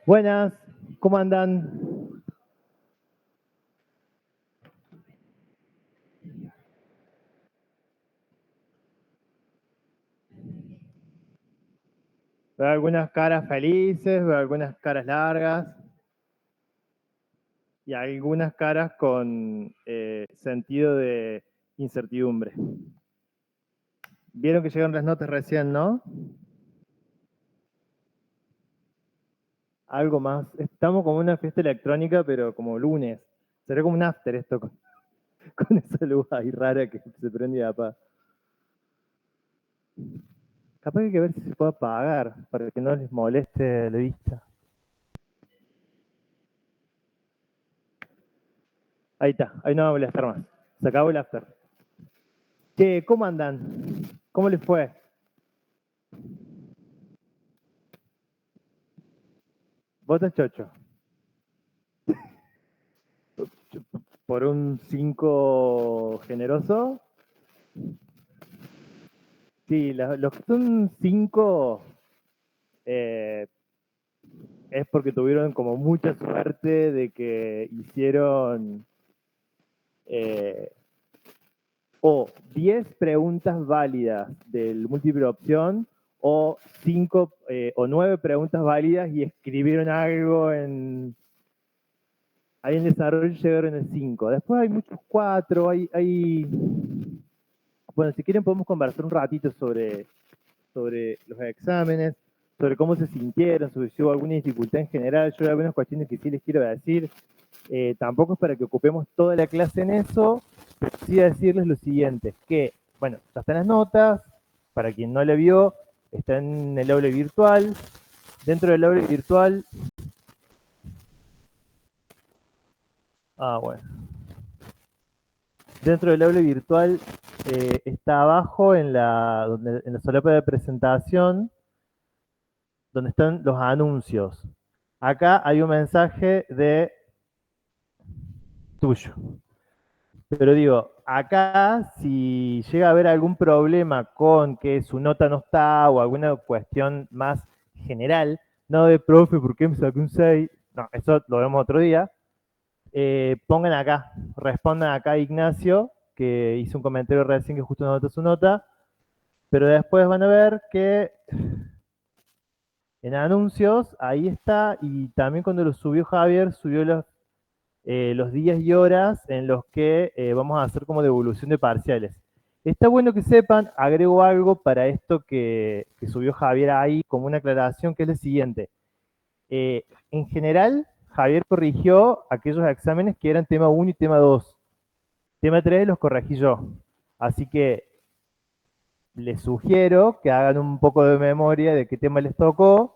Buenas, ¿cómo andan? Veo algunas caras felices, veo algunas caras largas y algunas caras con sentido de incertidumbre. Vieron que llegaron las notas recién, ¿no? Algo más. Estamos como en una fiesta electrónica, pero como lunes. Será como un after esto con esa luz ahí rara que se prende y apaga. Capaz que hay que ver si se puede apagar para que no les moleste la vista. Ahí está, ahí no va a molestar más. Se acabó el after. Che, ¿cómo andan? ¿Cómo les fue? ¿Vos estás chocho? ¿Por un 5 generoso? Sí, los que son 5 eh, es porque tuvieron como mucha suerte de que hicieron eh, o 10 preguntas válidas del múltiple opción o 5 o 9 preguntas válidas y escribieron algo ahí en desarrollo llegaron en 5. Después hay muchos 4, bueno, si quieren podemos conversar un ratito sobre los exámenes, sobre cómo se sintieron, sobre si hubo alguna dificultad en general. Yo hay algunas cuestiones que sí les quiero decir. Tampoco es para que ocupemos toda la clase en eso, pero sí decirles lo siguiente, que, bueno, ya están las notas, para quien no la vio, está en el aula virtual. Dentro del aula virtual, bueno, dentro del aula virtual está abajo en la solapa de presentación, donde están los anuncios. Acá hay un mensaje de tuyo. Pero digo, acá si llega a haber algún problema con que su nota no está o alguna cuestión más general, no de profe, ¿por qué me saqué un 6? No, eso lo vemos otro día. Pongan acá, respondan acá a Ignacio, que hizo un comentario recién que justo no notó su nota, pero después van a ver que en anuncios, ahí está, y también cuando lo subió Javier, subió los días y horas en los que vamos a hacer como devolución de parciales. Está bueno que sepan, agrego algo para esto que subió Javier ahí como una aclaración, que es lo siguiente. En general, Javier corrigió aquellos exámenes que eran tema 1 y tema 2. Tema 3 los corregí yo. Así que les sugiero que hagan un poco de memoria de qué tema les tocó,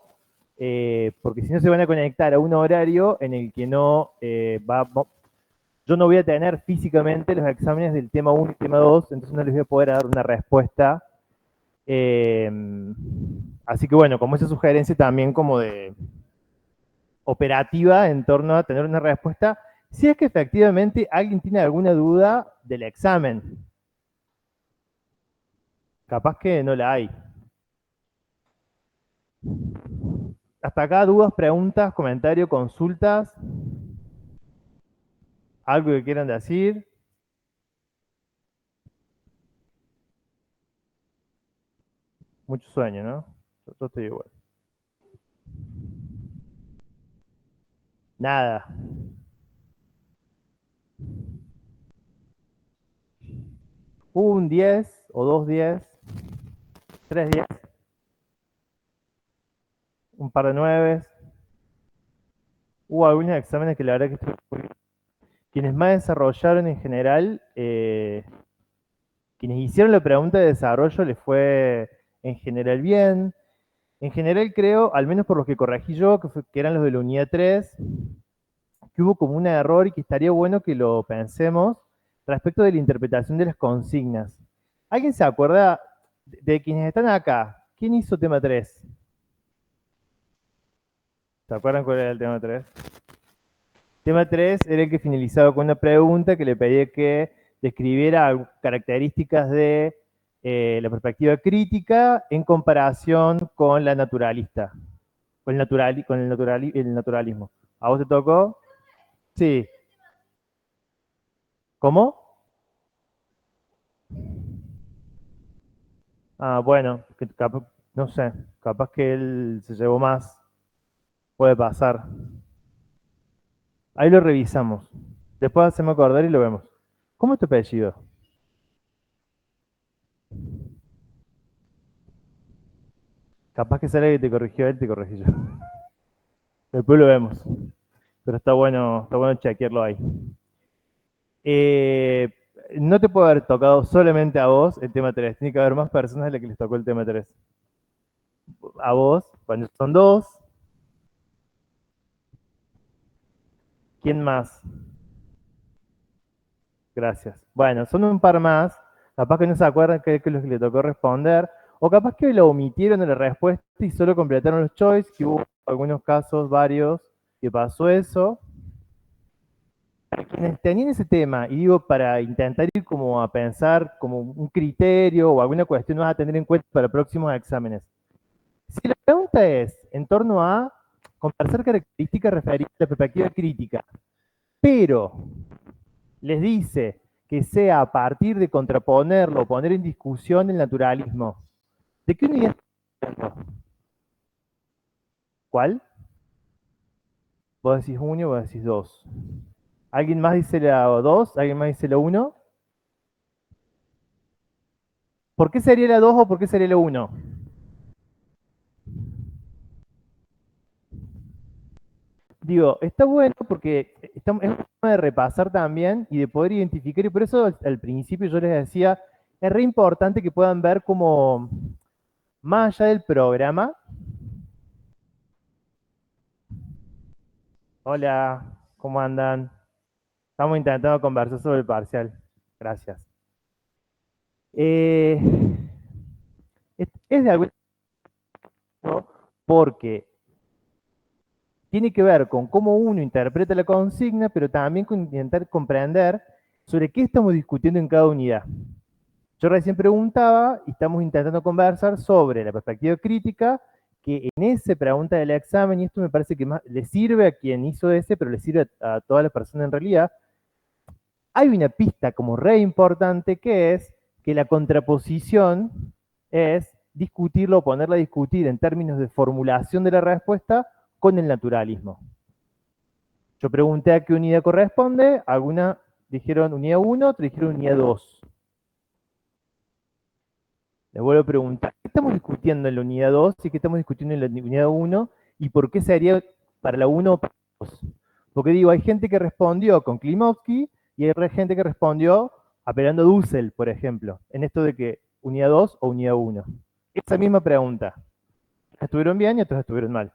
porque si no se van a conectar a un horario en el que no yo no voy a tener físicamente los exámenes del tema 1 y tema 2, entonces no les voy a poder dar una respuesta. Eh, Así que bueno, como esa sugerencia también como de operativa en torno a tener una respuesta, si es que efectivamente alguien tiene alguna duda del examen. Capaz que no la hay. Hasta acá, dudas, preguntas, comentarios, consultas, algo que quieran decir. Mucho sueño, ¿no? Yo estoy igual. Nada. Un 10 o 2 10, 3 10, un par de 9. Hubo algunos exámenes que la verdad que quienes más desarrollaron en general, quienes hicieron la pregunta de desarrollo les fue en general bien. En general creo, al menos por los que corregí yo, que eran los de la unidad 3, que hubo como un error y que estaría bueno que lo pensemos respecto de la interpretación de las consignas. ¿Alguien se acuerda de quienes están acá? ¿Quién hizo tema 3? ¿Se acuerdan cuál era el tema 3? Tema 3 era el que finalizaba con una pregunta que le pedía que describiera características de la perspectiva crítica en comparación con la naturalista. el naturalismo. ¿A vos te tocó? Sí. ¿Cómo? Ah, bueno, no sé, capaz que él se llevó más, puede pasar. Ahí lo revisamos. Después hacemos acordar y lo vemos. ¿Cómo es tu apellido? Capaz que sale que te corrigió él, te corregí yo. Después lo vemos. Pero está bueno chequearlo ahí. Eh, no te puede haber tocado solamente a vos el tema 3. Tiene que haber más personas a las que les tocó el tema 3. A vos, cuando son dos, ¿quién más? Gracias. Bueno, son un par más. Capaz que no se acuerdan qué es lo que le tocó responder. O capaz que lo omitieron en la respuesta y solo completaron los choice, que hubo algunos casos, varios, que pasó eso. Para quienes tenían ese tema, y digo, para intentar ir como a pensar como un criterio o alguna cuestión más a tener en cuenta para próximos exámenes. Si la pregunta es en torno a conversar características referidas a la perspectiva crítica, pero les dice que sea a partir de contraponerlo, poner en discusión el naturalismo, ¿de qué unidad está hablando? ¿Cuál? Vos decís 1 y vos decís 2. ¿Alguien más dice la 2? ¿Alguien más dice la 1? ¿Por qué sería la 2 o por qué sería la 1? Digo, está bueno porque es un tema de repasar también y de poder identificar, y por eso al principio yo les decía, es re importante que puedan ver como, más allá del programa, hola, ¿cómo andan? Estamos intentando conversar sobre el parcial. Gracias. Eh, es de algún modo porque tiene que ver con cómo uno interpreta la consigna, pero también con intentar comprender sobre qué estamos discutiendo en cada unidad. Yo recién preguntaba y estamos intentando conversar sobre la perspectiva crítica, que en esa pregunta del examen, y esto me parece que más le sirve a quien hizo ese, pero le sirve a todas las personas en realidad, hay una pista como re importante que es que la contraposición es discutirlo, ponerla a discutir en términos de formulación de la respuesta con el naturalismo. Yo pregunté a qué unidad corresponde, algunas dijeron unidad 1, otras dijeron unidad 2. Les vuelvo a preguntar, ¿qué estamos discutiendo en la unidad 2 y qué estamos discutiendo en la unidad 1? ¿Y por qué sería para la 1 o para la 2? Porque digo, hay gente que respondió con Klimovsky y hay gente que respondió apelando a Dussel, por ejemplo, en esto de que unidad 2 o unidad 1. Esa misma pregunta. ¿Estuvieron bien y otros estuvieron mal?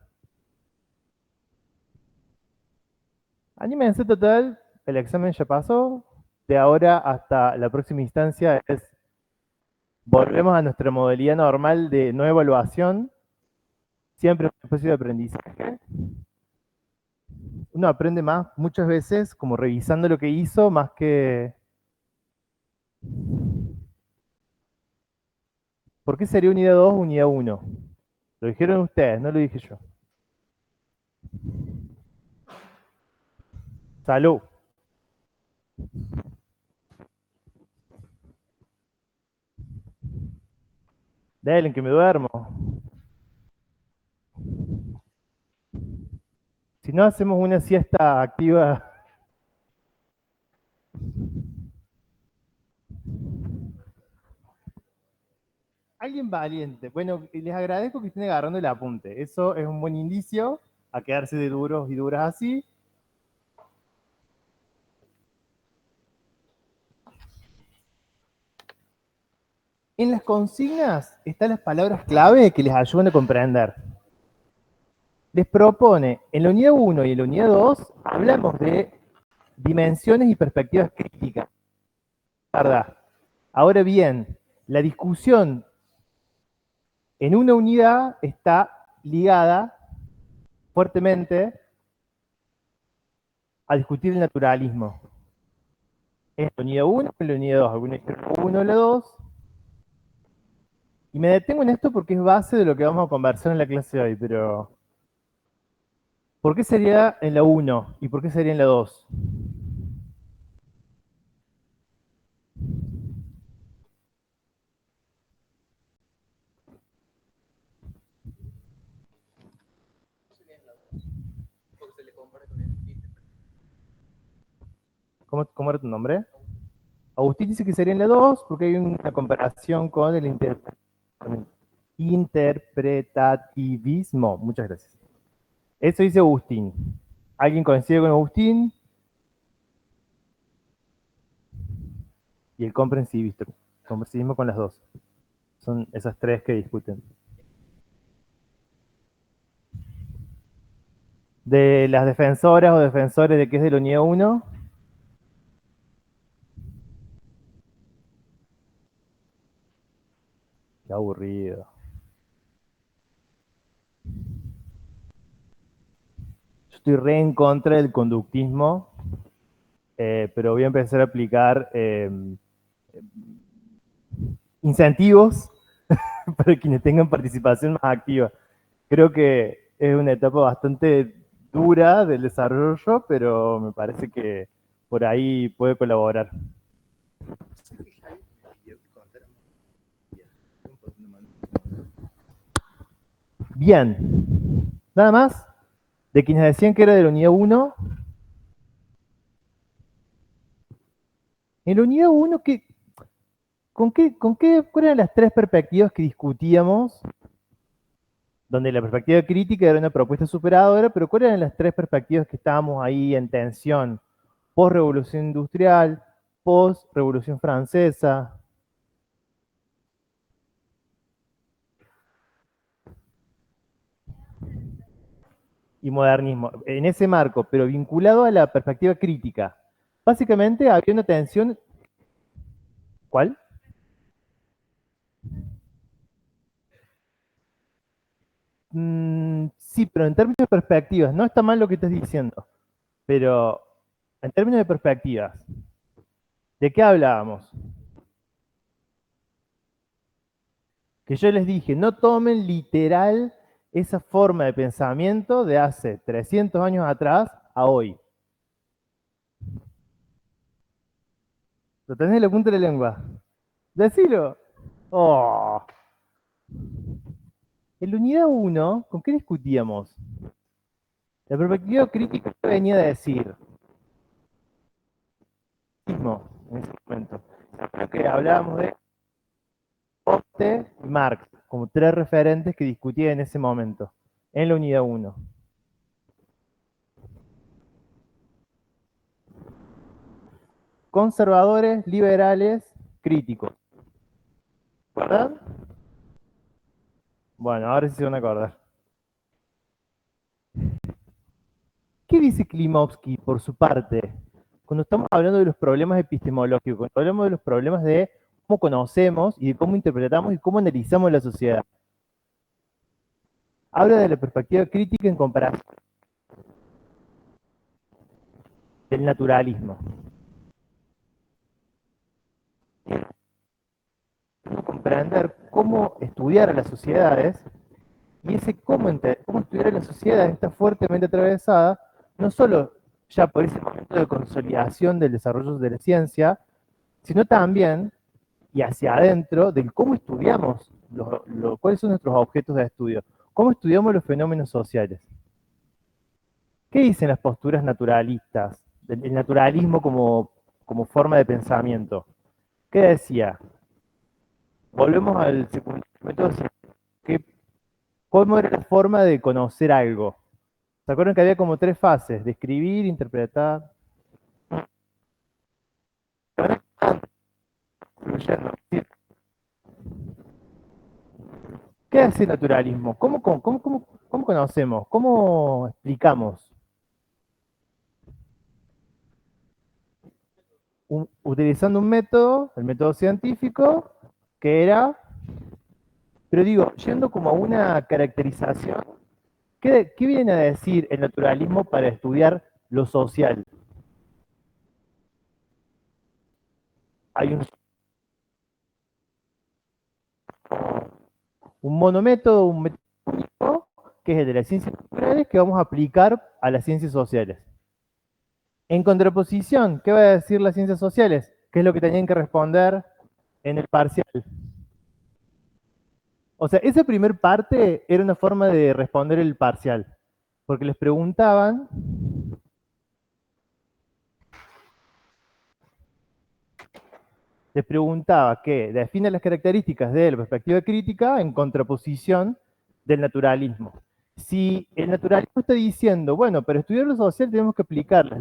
Anímense total, el examen ya pasó. De ahora hasta la próxima instancia es volvemos a nuestra modalidad normal de no evaluación, siempre un espacio de aprendizaje. Uno aprende más muchas veces como revisando lo que hizo más que... ¿Por qué sería unidad 2 o unidad 1? Lo dijeron ustedes, no lo dije yo. Salud. Dale, que me duermo. Si no hacemos una siesta activa. Alguien valiente. Bueno, les agradezco que estén agarrando el apunte. Eso es un buen indicio a quedarse de duros y duras así. En las consignas están las palabras clave que les ayudan a comprender. Les propone, en la unidad 1 y en la unidad 2, hablamos de dimensiones y perspectivas críticas. ¿Verdad? Ahora bien, la discusión en una unidad está ligada fuertemente a discutir el naturalismo. Es la unidad 1 o la unidad 2. Algunos dijeron la 1 o la 2. Y me detengo en esto porque es base de lo que vamos a conversar en la clase de hoy, pero ¿Por qué sería en la uno y por qué sería en la 2? ¿Cómo era tu nombre? Agustín dice que sería en la 2 porque hay una comparación con con el interpretativismo. Muchas gracias. Eso dice Agustín. ¿Alguien coincide con Agustín? Y el comprensivismo. Comprensivismo con las dos. Son esas tres que discuten. De las defensoras o defensores de que es de la unidad uno. Qué aburrido. Yo estoy re en contra del conductismo, pero voy a empezar a aplicar incentivos para quienes tengan participación más activa. Creo que es una etapa bastante dura del desarrollo, pero me parece que por ahí puede colaborar. Bien, nada más. De quienes decían que era de la unidad uno. En la unidad uno, ¿cuáles eran las tres perspectivas que discutíamos? Donde la perspectiva crítica era una propuesta superadora, pero ¿cuáles eran las tres perspectivas que estábamos ahí en tensión? Post-revolución industrial, post-revolución francesa y modernismo. En ese marco, pero vinculado a la perspectiva crítica. Básicamente había una tensión. ¿Cuál? Sí, pero en términos de perspectivas, no está mal lo que estás diciendo, pero en términos de perspectivas, ¿de qué hablábamos? Que yo les dije, no tomen literal esa forma de pensamiento de hace 300 años atrás a hoy. Lo tenés en la punta de la lengua. Decilo. Oh. En la unidad uno, ¿con qué discutíamos? La perspectiva crítica venía a decir, mismo, en ese momento, creo que hablábamos de Comte y Marx como tres referentes que discutían en ese momento, en la unidad uno. Conservadores, liberales, críticos. ¿Verdad? Bueno, ahora sí se van a acordar. ¿Qué dice Klimovsky por su parte? Cuando estamos hablando de los problemas epistemológicos, cuando hablamos de los problemas de cómo conocemos y de cómo interpretamos y cómo analizamos la sociedad. Habla de la perspectiva crítica en comparación del naturalismo. Comprender cómo estudiar a las sociedades y ese cómo estudiar a las sociedades está fuertemente atravesada, no solo ya por ese momento de consolidación del desarrollo de la ciencia, sino también y hacia adentro del cómo estudiamos, cuáles son nuestros objetos de estudio, cómo estudiamos los fenómenos sociales. ¿Qué dicen las posturas naturalistas? El naturalismo como forma de pensamiento. ¿Qué decía? Volvemos al método científico. ¿Cómo era la forma de conocer algo? ¿Se acuerdan que había como tres fases? Describir, interpretar, fluyendo. ¿Qué es el naturalismo? ¿Cómo conocemos? ¿Cómo explicamos? Utilizando un método, el método científico, que era, pero digo, yendo como a una caracterización, ¿qué viene a decir el naturalismo para estudiar lo social? Hay un monométodo, un método único, que es el de las ciencias naturales, que vamos a aplicar a las ciencias sociales. En contraposición, ¿qué va a decir las ciencias sociales? ¿Qué es lo que tenían que responder en el parcial? O sea, esa primera parte era una forma de responder el parcial, porque les preguntaba que define las características de la perspectiva crítica en contraposición del naturalismo. Si el naturalismo está diciendo, bueno, para estudiar lo social tenemos que aplicar las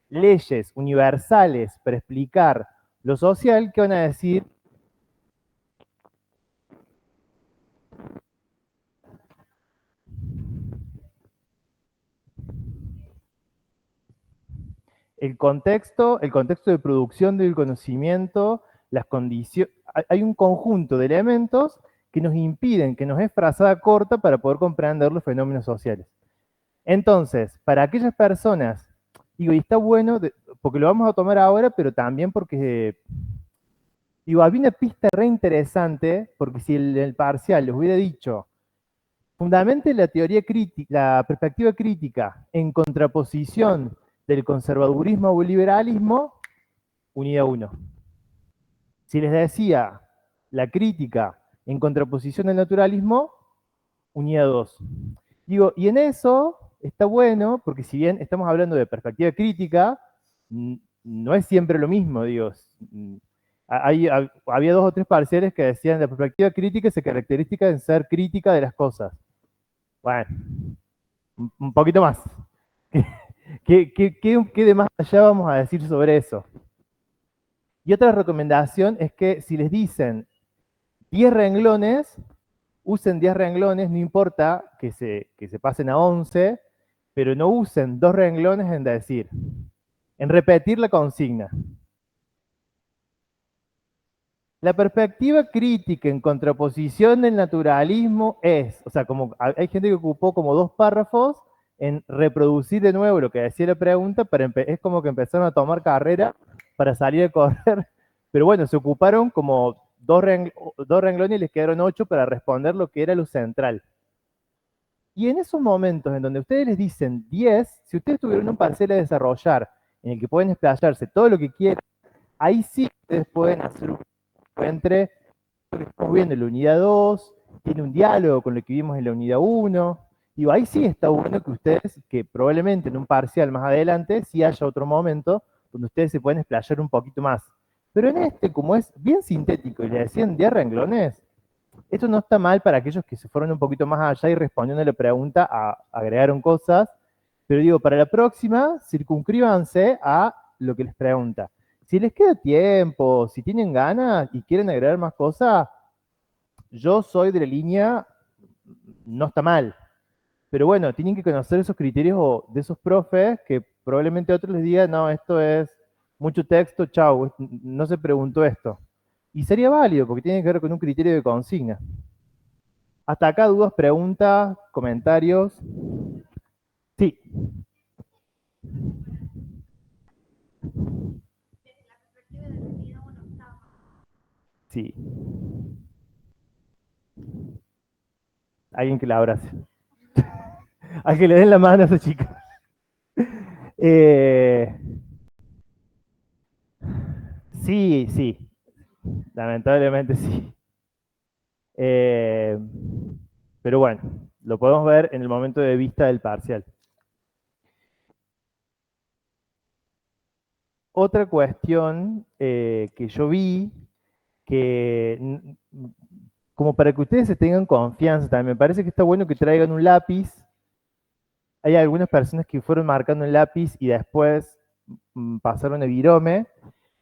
leyes universales para explicar lo social, ¿qué van a decir? El contexto de producción del conocimiento, las condiciones, hay un conjunto de elementos que nos impiden, que nos es frazada corta para poder comprender los fenómenos sociales. Entonces, para aquellas personas, digo, y está bueno, porque lo vamos a tomar ahora, pero también porque, digo, había una pista re interesante, porque si el parcial les hubiera dicho, fundamente la teoría crítica, la perspectiva crítica en contraposición del conservadurismo o liberalismo, unida 1. Si les decía la crítica en contraposición al naturalismo, unida 2. Digo, y en eso está bueno, porque si bien estamos hablando de perspectiva crítica, no es siempre lo mismo, digo. Había 2 o 3 parciales que decían la perspectiva crítica se caracteriza en ser crítica de las cosas. Bueno, un poquito más. ¿Qué de más allá vamos a decir sobre eso? Y otra recomendación es que si les dicen 10 renglones, usen 10 renglones, no importa que se pasen a 11, pero no usen 2 renglones en repetir la consigna. La perspectiva crítica en contraposición del naturalismo es, o sea, como hay gente que ocupó como 2 párrafos en reproducir de nuevo lo que decía la pregunta, es como que empezaron a tomar carrera para salir a correr, pero bueno, se ocuparon como 2 renglones y les quedaron 8 para responder lo que era lo central. Y en esos momentos en donde ustedes les dicen 10, si ustedes tuvieron un parcial a desarrollar en el que pueden explayarse todo lo que quieran, ahí sí ustedes pueden hacer un entre lo que estamos viendo en la unidad 2, tiene un diálogo con lo que vimos en la unidad 1. Digo, ahí sí está bueno que ustedes, que probablemente en un parcial más adelante, sí haya otro momento donde ustedes se pueden explayar un poquito más. Pero en este, como es bien sintético y le decían 10 renglones, esto no está mal para aquellos que se fueron un poquito más allá y respondiendo a la pregunta agregaron cosas, pero digo, para la próxima, circunscríbanse a lo que les pregunta. Si les queda tiempo, si tienen ganas y quieren agregar más cosas, yo soy de la línea, no está mal. Pero bueno, tienen que conocer esos criterios de esos profes que probablemente otros les digan, no, esto es mucho texto, chau, no se preguntó esto. Y sería válido porque tiene que ver con un criterio de consigna. Hasta acá dudas, preguntas, comentarios. Sí. Sí. Alguien que la abrace. A que le den la mano a esa chica. Eh, sí, sí. Lamentablemente sí. Eh, pero bueno, lo podemos ver en el momento de vista del parcial. Otra cuestión que yo vi, que como para que ustedes se tengan confianza también, me parece que está bueno que traigan un lápiz. Hay algunas personas que fueron marcando en lápiz y después pasaron a virome,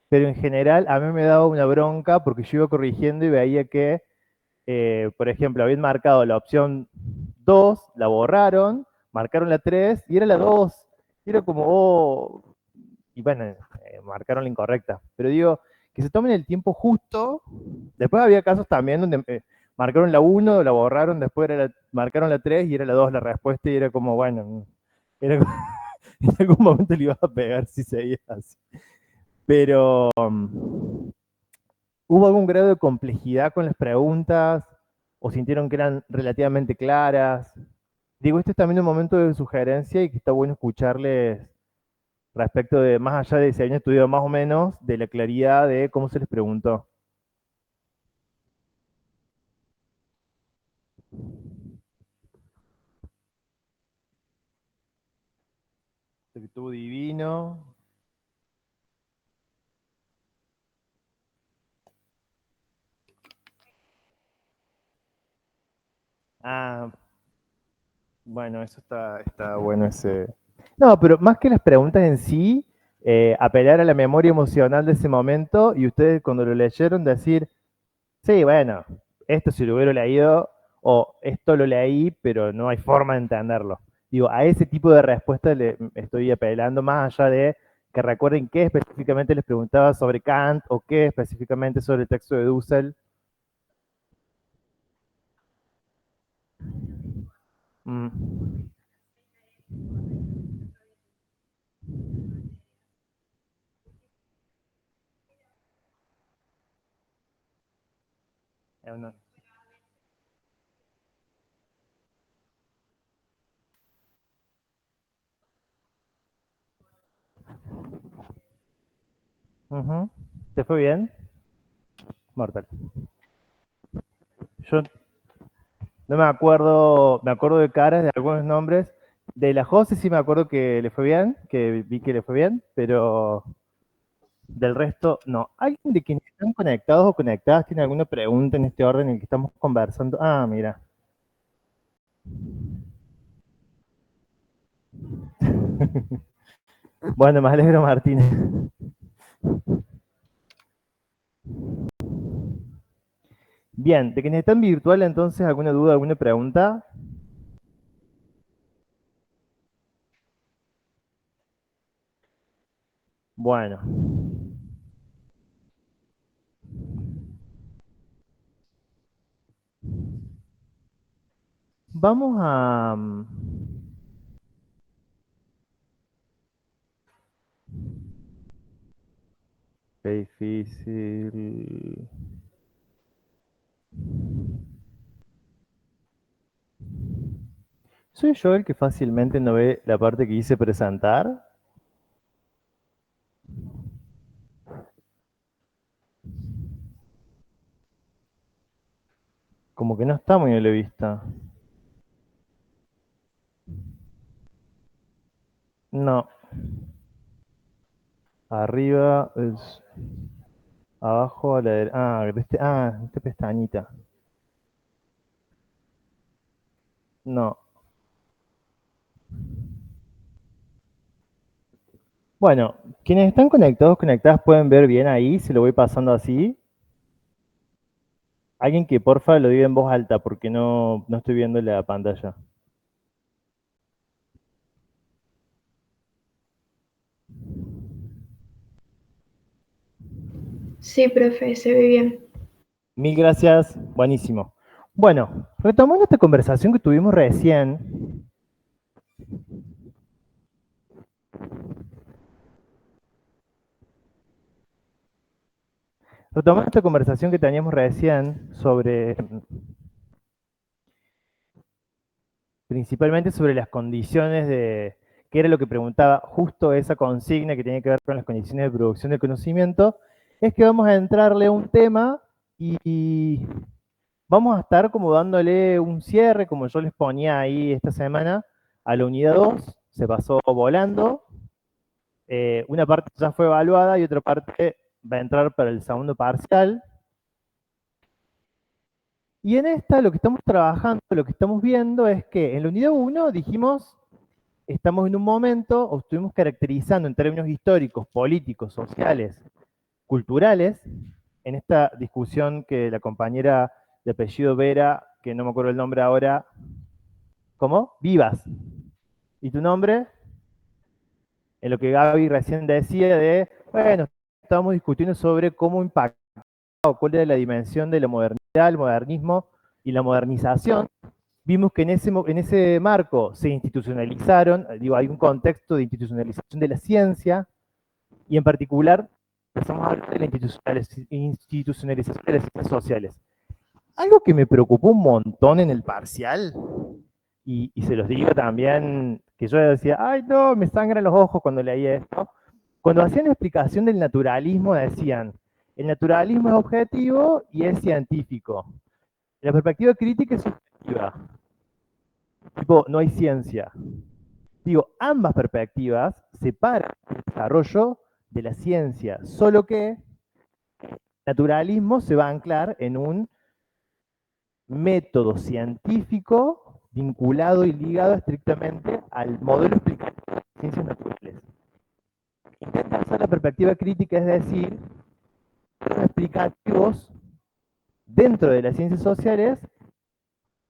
pero en general a mí me daba una bronca porque yo iba corrigiendo y veía que, por ejemplo, habían marcado la opción 2, la borraron, marcaron la 3 y era la 2. Y era como, oh, y bueno, marcaron la incorrecta. Pero digo, que se tomen el tiempo justo. Después había casos también donde marcaron la 1, la borraron, después marcaron la 3 y era la 2 la respuesta y era como, bueno, era como, en algún momento le ibas a pegar si seguías así. Pero ¿hubo algún grado de complejidad con las preguntas? ¿O sintieron que eran relativamente claras? Digo, este es también un momento de sugerencia y que está bueno escucharles respecto de, más allá de si habían estudiado más o menos, de la claridad de cómo se les preguntó. Que estuvo divino. Ah, bueno, eso está bueno ese. No, pero más que las preguntas en sí, apelar a la memoria emocional de ese momento y ustedes cuando lo leyeron decir, sí, bueno, esto si lo hubiera leído, o esto lo leí, pero no hay forma de entenderlo. Digo, a ese tipo de respuesta le estoy apelando más allá de que recuerden qué específicamente les preguntaba sobre Kant o qué específicamente sobre el texto de Dussel. Mm, una- Ujú. ¿Te fue bien? Mortal. Yo no me acuerdo de caras, de algunos nombres. De la Jose sí me acuerdo que le fue bien, que vi que le fue bien, pero del resto no. ¿Alguien de quienes están conectados o conectadas tiene alguna pregunta en este orden en el que estamos conversando? Ah, mira. Bueno, me alegro, Martínez. Bien, de quienes están virtual, entonces, ¿alguna duda, alguna pregunta? Bueno, vamos a... Qué difícil. ¿Soy yo el que fácilmente no ve la parte que hice presentar? Como que no está muy a la vista. No, arriba, abajo a la derecha. Esta pestañita. No. Bueno, quienes están conectados, conectadas pueden ver bien ahí, se lo voy pasando así. Alguien que porfa lo diga en voz alta porque no estoy viendo la pantalla. Sí, profe, se ve bien. Mil gracias, buenísimo. Bueno, retomando esta conversación que tuvimos recién, retomando esta conversación que teníamos recién sobre, principalmente sobre las condiciones de, que era lo que preguntaba justo esa consigna que tiene que ver con las condiciones de producción del conocimiento, es que vamos a entrarle a un tema y vamos a estar como dándole un cierre, como yo les ponía ahí esta semana, a la unidad 2, se pasó volando, una parte ya fue evaluada y otra parte va a entrar para el segundo parcial. Y en esta lo que estamos trabajando, lo que estamos viendo es que en la unidad 1 dijimos, estamos en un momento, o estuvimos caracterizando en términos históricos, políticos, sociales, culturales, en esta discusión que la compañera de apellido Vera, que no me acuerdo el nombre ahora, ¿cómo? Vivas. ¿Y tu nombre? En lo que Gaby recién decía de, bueno, estábamos discutiendo sobre cómo impactaba, cuál era la dimensión de la modernidad, el modernismo y la modernización. Vimos que en ese marco se institucionalizaron, digo, hay un contexto de institucionalización de la ciencia y en particular empezamos a hablar de la institucionalización de las ciencias sociales. Algo que me preocupó un montón en el parcial y se los digo también, que yo decía, ay no, me sangran los ojos cuando leía esto. Cuando hacían la explicación del naturalismo decían, el naturalismo es objetivo y es científico. La perspectiva crítica es subjetiva. Tipo, no hay ciencia. Digo, ambas perspectivas separan el desarrollo de la ciencia, solo que el naturalismo se va a anclar en un método científico vinculado y ligado estrictamente al modelo explicativo de las ciencias naturales. Intenta hacer la perspectiva crítica, es decir, los explicativos dentro de las ciencias sociales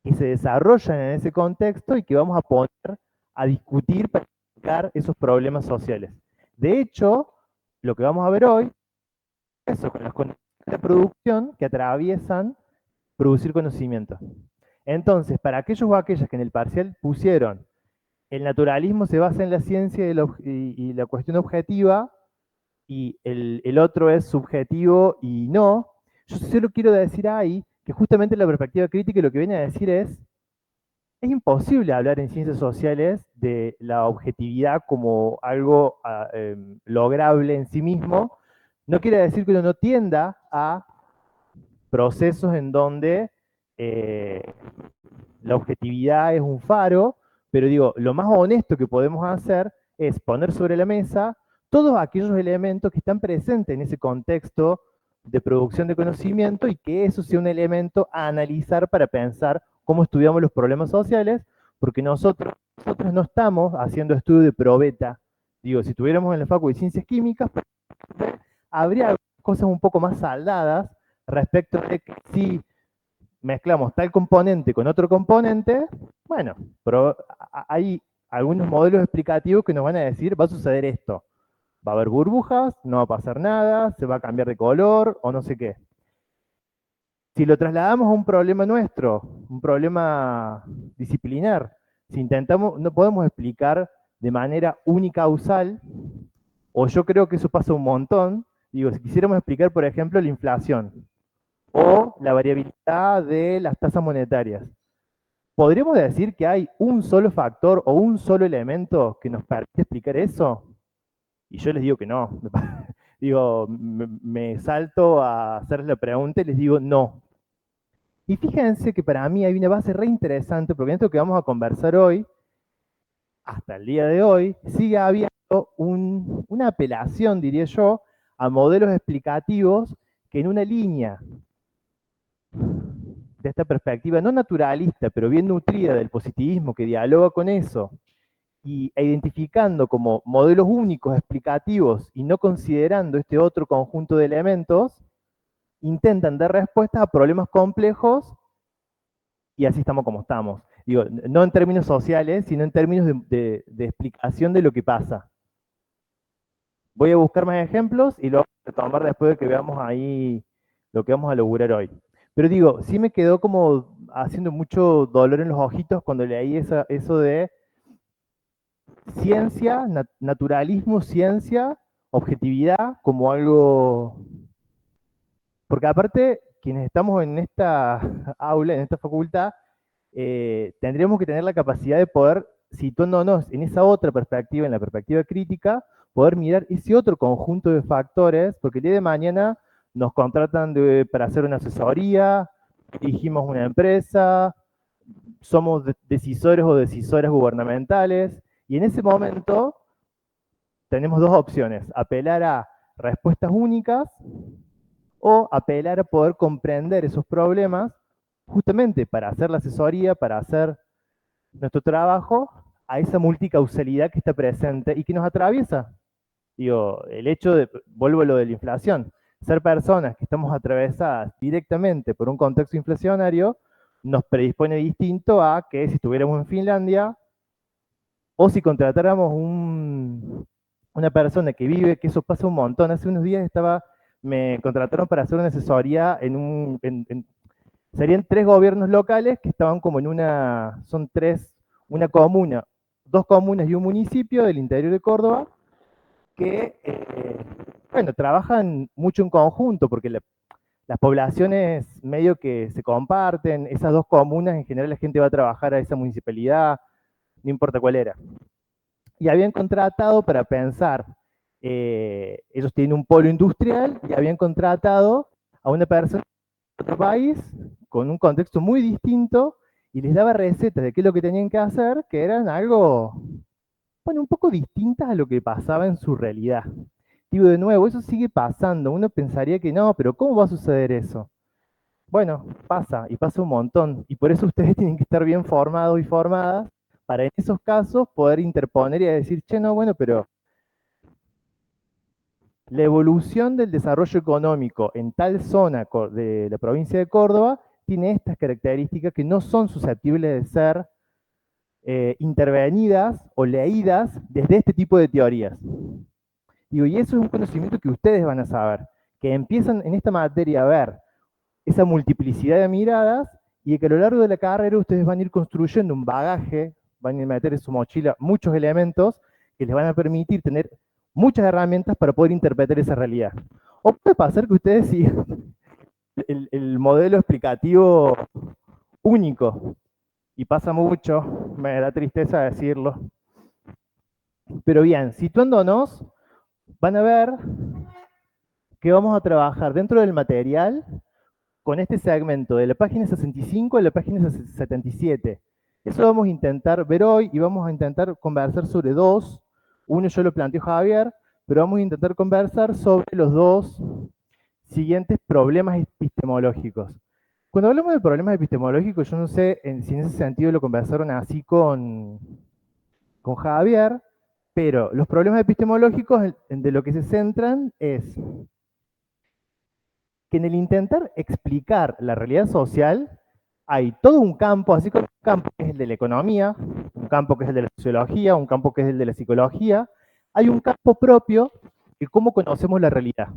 que se desarrollan en ese contexto y que vamos a poner a discutir para explicar esos problemas sociales. De hecho, lo que vamos a ver hoy es eso, con las condiciones de producción que atraviesan producir conocimiento. Entonces, para aquellos o aquellas que en el parcial pusieron el naturalismo se basa en la ciencia y la cuestión objetiva, y el otro es subjetivo y no, yo solo quiero decir ahí que justamente la perspectiva crítica lo que viene a decir es imposible hablar en ciencias sociales de la objetividad como algo lograble en sí mismo. No quiere decir que uno no tienda a procesos en donde la objetividad es un faro, pero digo, lo más honesto que podemos hacer es poner sobre la mesa todos aquellos elementos que están presentes en ese contexto de producción de conocimiento y que eso sea un elemento a analizar para pensar cómo estudiamos los problemas sociales, porque nosotros no estamos haciendo estudio de probeta. Digo, si estuviéramos en la Facultad de Ciencias Químicas, habría cosas un poco más saldadas respecto de que si mezclamos tal componente con otro componente, bueno, pero hay algunos modelos explicativos que nos van a decir, va a suceder esto. Va a haber burbujas, no va a pasar nada, se va a cambiar de color o no sé qué. Si lo trasladamos a un problema nuestro, un problema disciplinar, si intentamos, no podemos explicar de manera unicausal, o yo creo que eso pasa un montón, digo, si quisiéramos explicar, por ejemplo, la inflación o la variabilidad de las tasas monetarias, ¿podríamos decir que hay un solo factor o un solo elemento que nos permite explicar eso? Y yo les digo que no. Digo, me salto a hacerles la pregunta y les digo no. Y fíjense que para mí hay una base re interesante, porque en esto que vamos a conversar hoy, hasta el día de hoy, sigue habiendo una apelación, diría yo, a modelos explicativos que en una línea de esta perspectiva no naturalista, pero bien nutrida del positivismo que dialoga con eso, e identificando como modelos únicos explicativos y no considerando este otro conjunto de elementos, intentan dar respuestas a problemas complejos y así estamos como estamos. Digo, no en términos sociales, sino en términos de explicación de lo que pasa. Voy a buscar más ejemplos y lo vamos a tomar después de que veamos ahí lo que vamos a lograr hoy. Pero digo, sí me quedó como haciendo mucho dolor en los ojitos cuando leí eso de ciencia, naturalismo, ciencia, objetividad como algo... Porque aparte, quienes estamos en esta aula, en esta facultad, tendríamos que tener la capacidad de poder, situándonos en esa otra perspectiva, en la perspectiva crítica, poder mirar ese otro conjunto de factores, porque el día de mañana nos contratan para hacer una asesoría, dirigimos una empresa, somos decisores o decisoras gubernamentales, y en ese momento tenemos dos opciones, apelar a respuestas únicas o apelar a poder comprender esos problemas justamente para hacer la asesoría, para hacer nuestro trabajo, a esa multicausalidad que está presente y que nos atraviesa. Digo, el hecho de, vuelvo a lo de la inflación, ser personas que estamos atravesadas directamente por un contexto inflacionario, nos predispone distinto a que si estuviéramos en Finlandia o si contratáramos una persona que vive, que eso pasa un montón. Hace unos días me contrataron para hacer una asesoría serían 3 gobiernos locales que estaban como son 3, una comuna, 2 comunas y un municipio del interior de Córdoba, que, bueno, trabajan mucho en conjunto, porque las poblaciones medio que se comparten, esas dos comunas, en general la gente va a trabajar a esa municipalidad, no importa cuál era. Y habían contratado para pensar, ellos tienen un polo industrial y habían contratado a una persona de otro país con un contexto muy distinto y les daba recetas de qué es lo que tenían que hacer, que eran algo, bueno, un poco distintas a lo que pasaba en su realidad. Digo, de nuevo, eso sigue pasando. Uno pensaría que no, pero ¿cómo va a suceder eso? Bueno, pasa y pasa un montón. Y por eso ustedes tienen que estar bien formados y formadas para en esos casos poder interponer y decir, che, no, bueno, pero la evolución del desarrollo económico en tal zona de la provincia de Córdoba tiene estas características que no son susceptibles de ser intervenidas o leídas desde este tipo de teorías. Digo, y eso es un conocimiento que ustedes van a saber, que empiezan en esta materia a ver esa multiplicidad de miradas y que a lo largo de la carrera ustedes van a ir construyendo un bagaje, van a meter en su mochila muchos elementos que les van a permitir tener muchas herramientas para poder interpretar esa realidad. O puede pasar que ustedes sigan el modelo explicativo único, y pasa mucho, me da tristeza decirlo. Pero bien, situándonos, van a ver que vamos a trabajar dentro del material con este segmento de la página 65 a la página 77. Eso vamos a intentar ver hoy y vamos a intentar conversar sobre dos. Uno yo lo planteó Javier, pero vamos a intentar conversar sobre los dos siguientes problemas epistemológicos. Cuando hablamos de problemas epistemológicos, yo no sé si en ese sentido lo conversaron así con Javier, pero los problemas epistemológicos de lo que se centran es que en el intentar explicar la realidad social hay todo un campo, así como un campo que es el de la economía, un campo que es el de la sociología, un campo que es el de la psicología, hay un campo propio de cómo conocemos la realidad.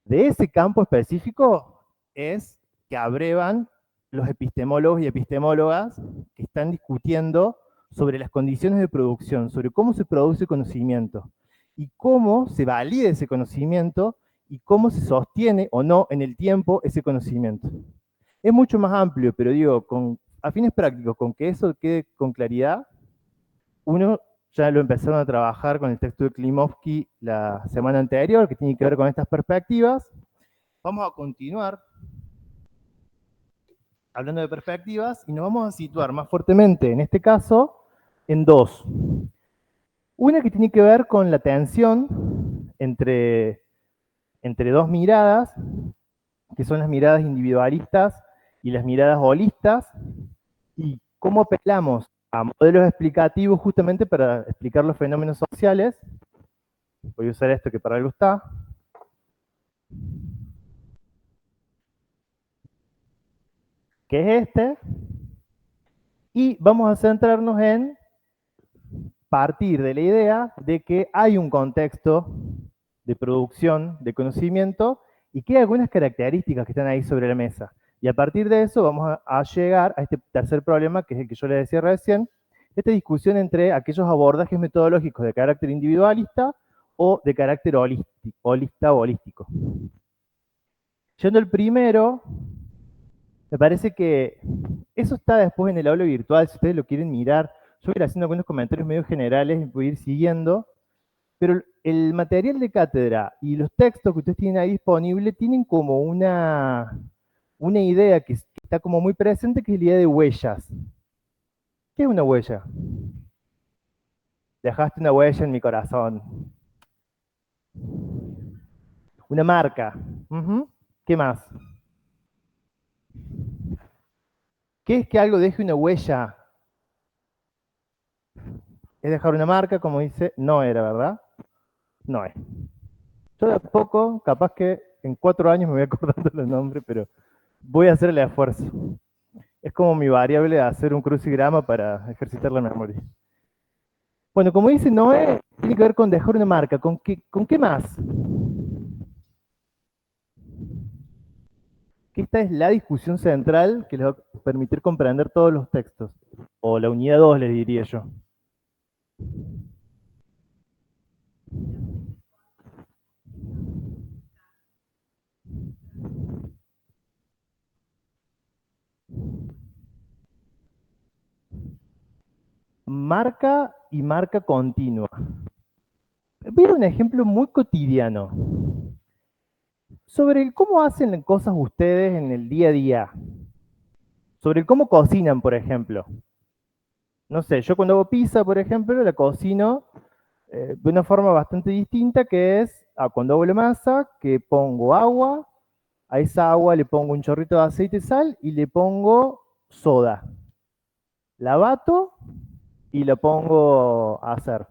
De ese campo específico es que abrevan los epistemólogos y epistemólogas que están discutiendo sobre las condiciones de producción, sobre cómo se produce conocimiento y cómo se valida ese conocimiento y cómo se sostiene o no en el tiempo ese conocimiento. Es mucho más amplio, pero digo, a fines prácticos, con que eso quede con claridad, uno ya lo empezaron a trabajar con el texto de Klimovsky la semana anterior, que tiene que ver con estas perspectivas. Vamos a continuar hablando de perspectivas y nos vamos a situar más fuertemente, en este caso, en dos. Una que tiene que ver con la tensión entre dos miradas, que son las miradas individualistas y las miradas holistas, y cómo apelamos a modelos explicativos justamente para explicar los fenómenos sociales. Voy a usar esto que para algo está. Que es este. Y vamos a centrarnos en partir de la idea de que hay un contexto de producción de conocimiento y que hay algunas características que están ahí sobre la mesa. Y a partir de eso vamos a llegar a este tercer problema, que es el que yo le decía recién, esta discusión entre aquellos abordajes metodológicos de carácter individualista o de carácter holístico. Yendo el primero, me parece que eso está después en el aula virtual, si ustedes lo quieren mirar. Yo voy a ir haciendo algunos comentarios medio generales y voy a ir siguiendo. Pero el material de cátedra y los textos que ustedes tienen ahí disponibles tienen como una idea que está como muy presente, que es la idea de huellas. ¿Qué es una huella? Dejaste una huella en mi corazón. Una marca. Ujú. ¿Qué más? ¿Qué es que algo deje una huella? Es dejar una marca, como dice, no era, ¿verdad? No es. Yo de a poco, capaz que en 4 años me voy acordando los nombres, pero voy a hacer el esfuerzo. Es como mi variable de hacer un crucigrama para ejercitar la memoria. Bueno, como dice Noé, tiene que ver con dejar una marca. ¿Con qué más? Que esta es la discusión central que les va a permitir comprender todos los textos. O la unidad 2, les diría yo. marca y marca continua. Voy a dar un ejemplo muy cotidiano sobre cómo hacen cosas ustedes en el día a día, sobre cómo cocinan, por ejemplo. No sé, yo cuando hago pizza, por ejemplo, la cocino de una forma bastante distinta, que es cuando hago la masa, que pongo agua, a esa agua le pongo un chorrito de aceite y sal y le pongo soda. La bato y la pongo a hacer.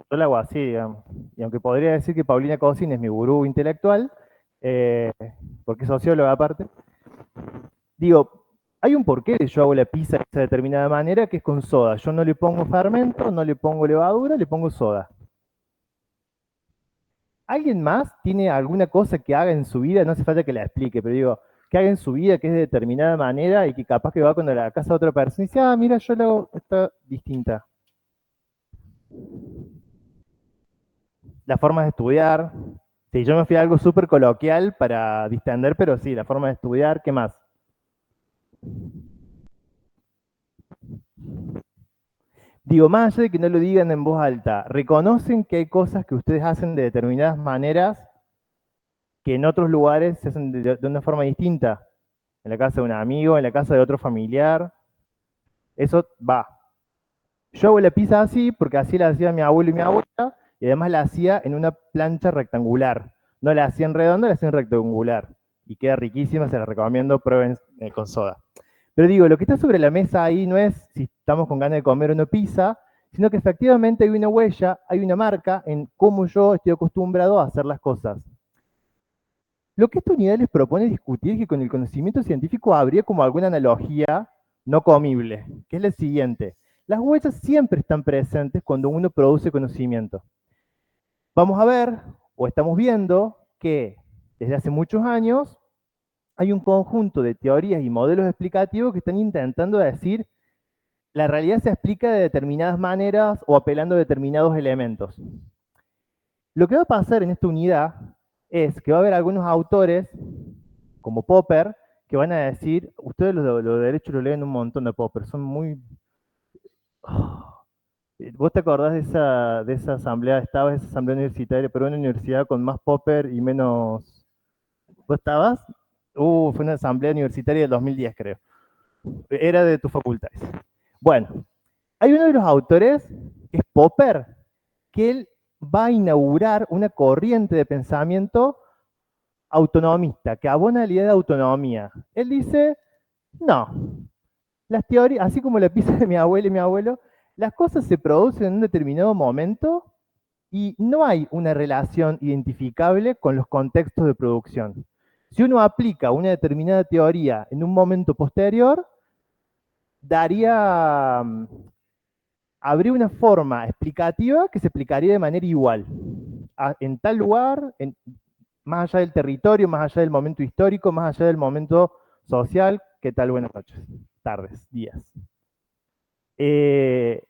Yo la hago así, digamos. Y aunque podría decir que Paulina Cocina es mi gurú intelectual, eh, porque es socióloga aparte, digo, hay un porqué de yo hago la pizza de esa determinada manera, que es con soda. Yo no le pongo fermento, no le pongo levadura, le pongo soda. ¿Alguien más tiene alguna cosa que haga en su vida? No hace falta que la explique, pero digo, que haga en su vida que es de determinada manera y que capaz que va cuando la casa de otra persona y dice, ah, mira, yo la hago esta distinta. La forma de estudiar. Sí, yo me fui a algo súper coloquial para distender, pero sí, la forma de estudiar, ¿qué más? Digo, más allá de que no lo digan en voz alta, ¿reconocen que hay cosas que ustedes hacen de determinadas maneras que en otros lugares se hacen de una forma distinta? En la casa de un amigo, en la casa de otro familiar. Eso va. Yo hago la pizza así porque así la hacía mi abuelo y mi abuela, y además la hacía en una plancha rectangular. No la hacía en redonda, la hacía en rectangular. Y queda riquísima, se la recomiendo, prueben con soda. Pero digo, lo que está sobre la mesa ahí no es si estamos con ganas de comer una pizza, sino que efectivamente hay una huella, hay una marca en cómo yo estoy acostumbrado a hacer las cosas. Lo que esta unidad les propone discutir es que con el conocimiento científico habría como alguna analogía no comible, que es la siguiente. Las huellas siempre están presentes cuando uno produce conocimiento. Vamos a ver, o estamos viendo, que desde hace muchos años hay un conjunto de teorías y modelos explicativos que están intentando decir la realidad se explica de determinadas maneras o apelando a determinados elementos. Lo que va a pasar en esta unidad es que va a haber algunos autores, como Popper, que van a decir, ustedes los de derecho lo leen un montón de Popper, son muy... ¿Vos te acordás de esa asamblea, estabas esa asamblea universitaria, pero una universidad con más Popper y menos... ¿Vos estabas? Fue una asamblea universitaria del 2010, creo. Era de tus facultades. Bueno, hay uno de los autores, que es Popper, que él va a inaugurar una corriente de pensamiento autonomista, que abona la idea de autonomía. Él dice, no, las teorías, así como la pizza de mi abuela y mi abuelo, las cosas se producen en un determinado momento y no hay una relación identificable con los contextos de producción. Si uno aplica una determinada teoría en un momento posterior, daría, habría una forma explicativa que se explicaría de manera igual. En tal lugar, más allá del territorio, más allá del momento histórico, más allá del momento social. ¿Qué tal? Buenas noches, tardes, días. ¿Qué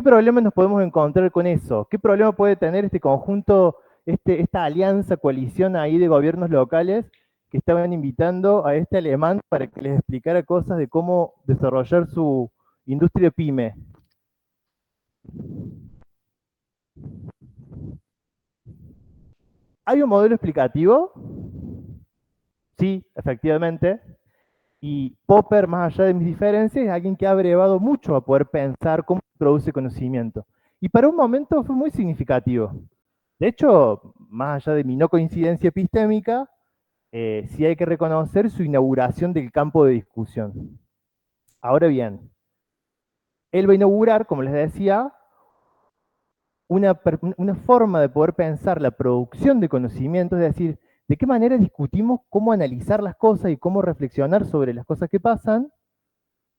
problemas nos podemos encontrar con eso? ¿Qué problema puede tener este conjunto, esta alianza, coalición ahí de gobiernos locales que estaban invitando a este alemán para que les explicara cosas de cómo desarrollar su industria pyme? ¿Hay un modelo explicativo? Sí, efectivamente. Y Popper, más allá de mis diferencias, es alguien que ha brevado mucho a poder pensar cómo se produce conocimiento. Y para un momento fue muy significativo. De hecho, más allá de mi no coincidencia epistémica, sí hay que reconocer su inauguración del campo de discusión. Ahora bien, él va a inaugurar, como les decía, una forma de poder pensar la producción de conocimiento, es decir, de qué manera discutimos cómo analizar las cosas y cómo reflexionar sobre las cosas que pasan,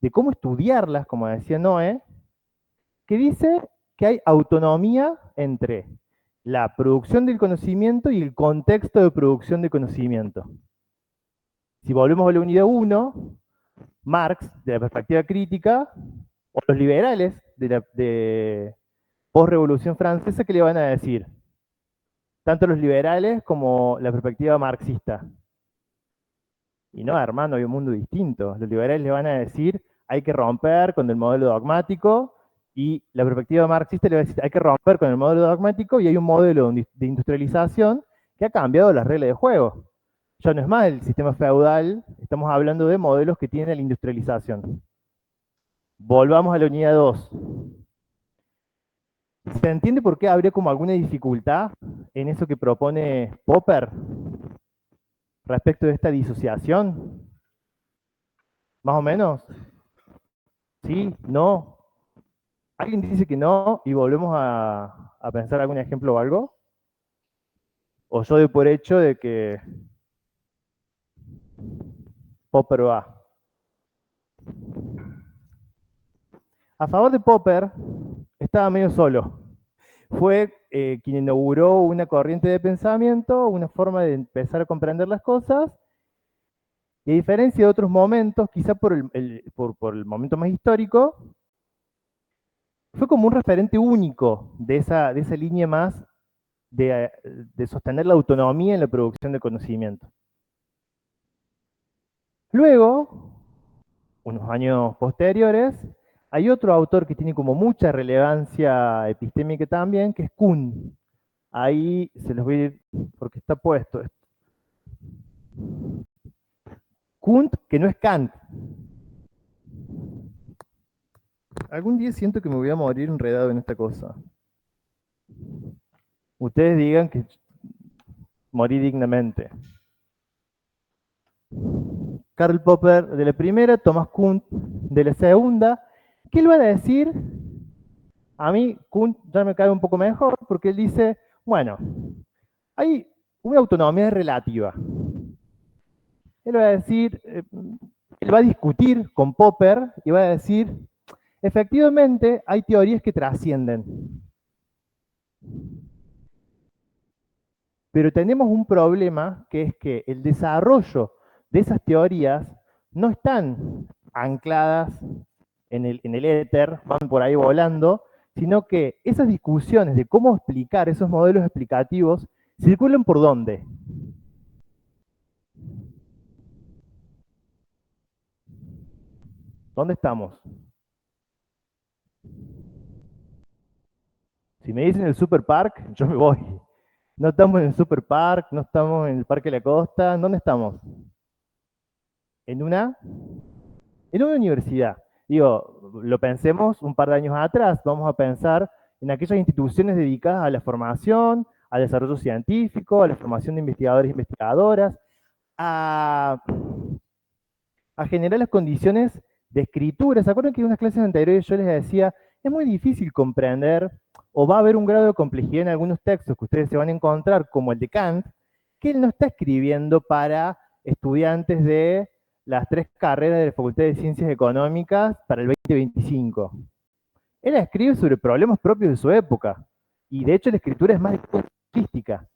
de cómo estudiarlas, como decía Noé, que dice que hay autonomía entre la producción del conocimiento y el contexto de producción de conocimiento. Si volvemos a la unidad 1, Marx, de la perspectiva crítica, o los liberales de post-revolución francesa, ¿qué le van a decir? Tanto los liberales como la perspectiva marxista. Y no, hermano, hay un mundo distinto. Los liberales le van a decir, hay que romper con el modelo dogmático, y la perspectiva marxista le va a decir, hay que romper con el modelo dogmático, y hay un modelo de industrialización que ha cambiado las reglas de juego. Ya no es más el sistema feudal, estamos hablando de modelos que tienen la industrialización. Volvamos a la unidad 2. ¿Se entiende por qué habría como alguna dificultad en eso que propone Popper respecto de esta disociación? ¿Más o menos? ¿Sí? ¿No? ¿Alguien dice que no y volvemos a pensar algún ejemplo o algo? ¿O yo doy por hecho de que Popper va? A favor de Popper estaba medio solo. Fue quien inauguró una corriente de pensamiento, una forma de empezar a comprender las cosas, y a diferencia de otros momentos, quizá por el momento más histórico, fue como un referente único de esa línea más de sostener la autonomía en la producción de conocimiento. Luego, unos años posteriores, hay otro autor que tiene como mucha relevancia epistémica también, que es Kuhn. Ahí se los voy a ir, porque está puesto. Kuhn, que no es Kant. Algún día siento que me voy a morir enredado en esta cosa. Ustedes digan que morí dignamente. Karl Popper de la primera, Thomas Kuhn de la segunda. ¿Qué él va a decir? A mí Kuhn ya me cae un poco mejor porque él dice, bueno, hay una autonomía relativa. Él va a decir, él va a discutir con Popper y va a decir, efectivamente hay teorías que trascienden. Pero tenemos un problema que es que el desarrollo de esas teorías no están ancladas en el éter, van por ahí volando, sino que esas discusiones de cómo explicar esos modelos explicativos circulan por dónde. ¿Dónde estamos? Si me dicen el Super Park, yo me voy. No estamos en el Super Park, no estamos en el Parque de la Costa, ¿dónde estamos? En una universidad. Digo, lo pensemos un par de años atrás, vamos a pensar en aquellas instituciones dedicadas a la formación, al desarrollo científico, a la formación de investigadores e investigadoras, a, a generar las condiciones de escritura. ¿Se acuerdan que en unas clases anteriores yo les decía, es muy difícil comprender, o va a haber un grado de complejidad en algunos textos que ustedes se van a encontrar, como el de Kant, que él no está escribiendo para estudiantes de las 3 carreras de la Facultad de Ciencias Económicas para el 2025. Él escribe sobre problemas propios de su época, y de hecho la escritura es más artística.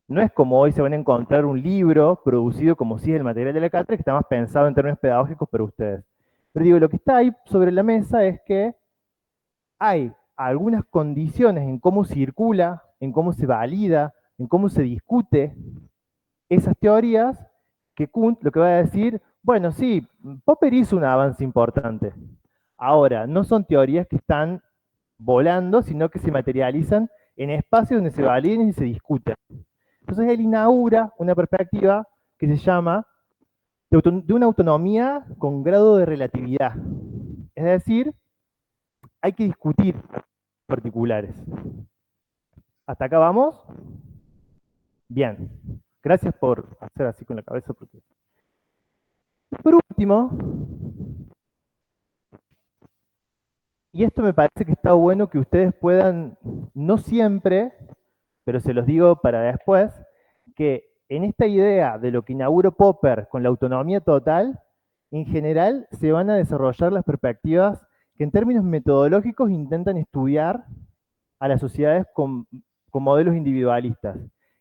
No es como hoy se van a encontrar un libro producido como si es el material de la cátedra, que está más pensado en términos pedagógicos para ustedes. Pero digo, lo que está ahí sobre la mesa es que hay algunas condiciones en cómo circula, en cómo se valida, en cómo se discute esas teorías, que Kuhn lo que va a decir, bueno, sí, Popper hizo un avance importante. Ahora, no son teorías que están volando, sino que se materializan en espacios donde se validen y se discuten. Entonces él inaugura una perspectiva que se llama de una autonomía con grado de relatividad. Es decir, hay que discutir particulares. ¿Hasta acá vamos? Bien. Gracias por hacer así con la cabeza. Porque... Por último, y esto me parece que está bueno que ustedes puedan, no siempre, pero se los digo para después, que en esta idea de lo que inauguró Popper con la autonomía total, en general se van a desarrollar las perspectivas que en términos metodológicos intentan estudiar a las sociedades con modelos individualistas.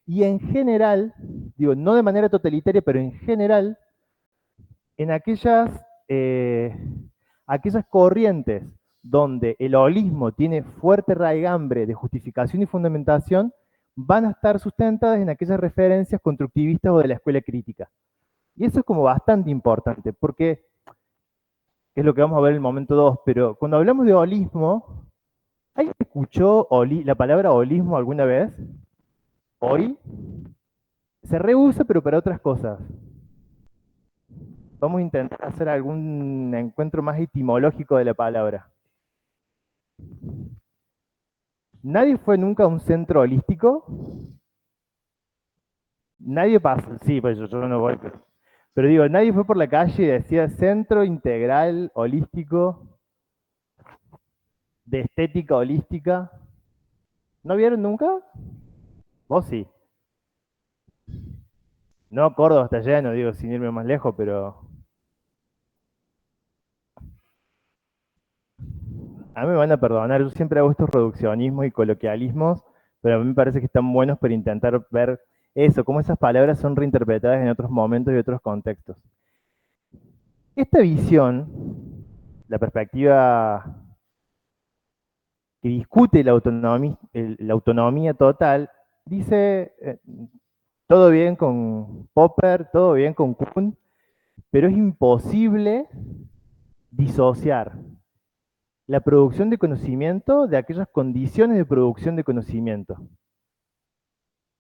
Y en general, digo, no de manera totalitaria, pero en general, en aquellas corrientes donde el holismo tiene fuerte raigambre de justificación y fundamentación, van a estar sustentadas en aquellas referencias constructivistas o de la escuela crítica. Y eso es como bastante importante, porque que es lo que vamos a ver en el momento 2, pero cuando hablamos de holismo, ¿alguien escuchó la palabra holismo alguna vez? Hoy se reusa, pero para otras cosas. Vamos a intentar hacer algún encuentro más etimológico de la palabra. ¿Nadie fue nunca a un centro holístico? Nadie pasa, sí, pues yo no voy, pero digo, nadie fue por la calle y decía centro integral holístico de estética holística. ¿No vieron nunca? Vos sí. No, Córdoba está lleno, digo, sin irme más lejos, pero a mí me van a perdonar, yo siempre hago estos reduccionismos y coloquialismos, pero a mí me parece que están buenos para intentar ver eso, cómo esas palabras son reinterpretadas en otros momentos y otros contextos. Esta visión, la perspectiva que discute la autonomía total, dice, todo bien con Popper, todo bien con Kuhn, pero es imposible disociar la producción de conocimiento de aquellas condiciones de producción de conocimiento.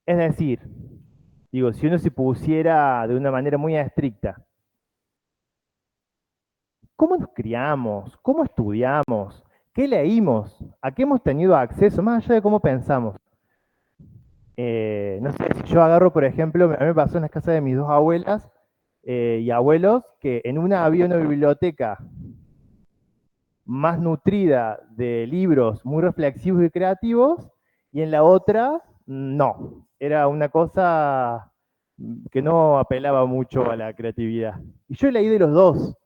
Es decir, digo, si uno se pusiera de una manera muy estricta, ¿cómo nos criamos? ¿Cómo estudiamos? ¿Qué leímos? ¿A qué hemos tenido acceso? Más allá de cómo pensamos. No sé, si yo agarro, por ejemplo, a mí me pasó en las casas de mis dos abuelas y abuelos, que en una había una biblioteca más nutrida de libros muy reflexivos y creativos, y en la otra, no. Era una cosa que no apelaba mucho a la creatividad. Y yo leí de los dos,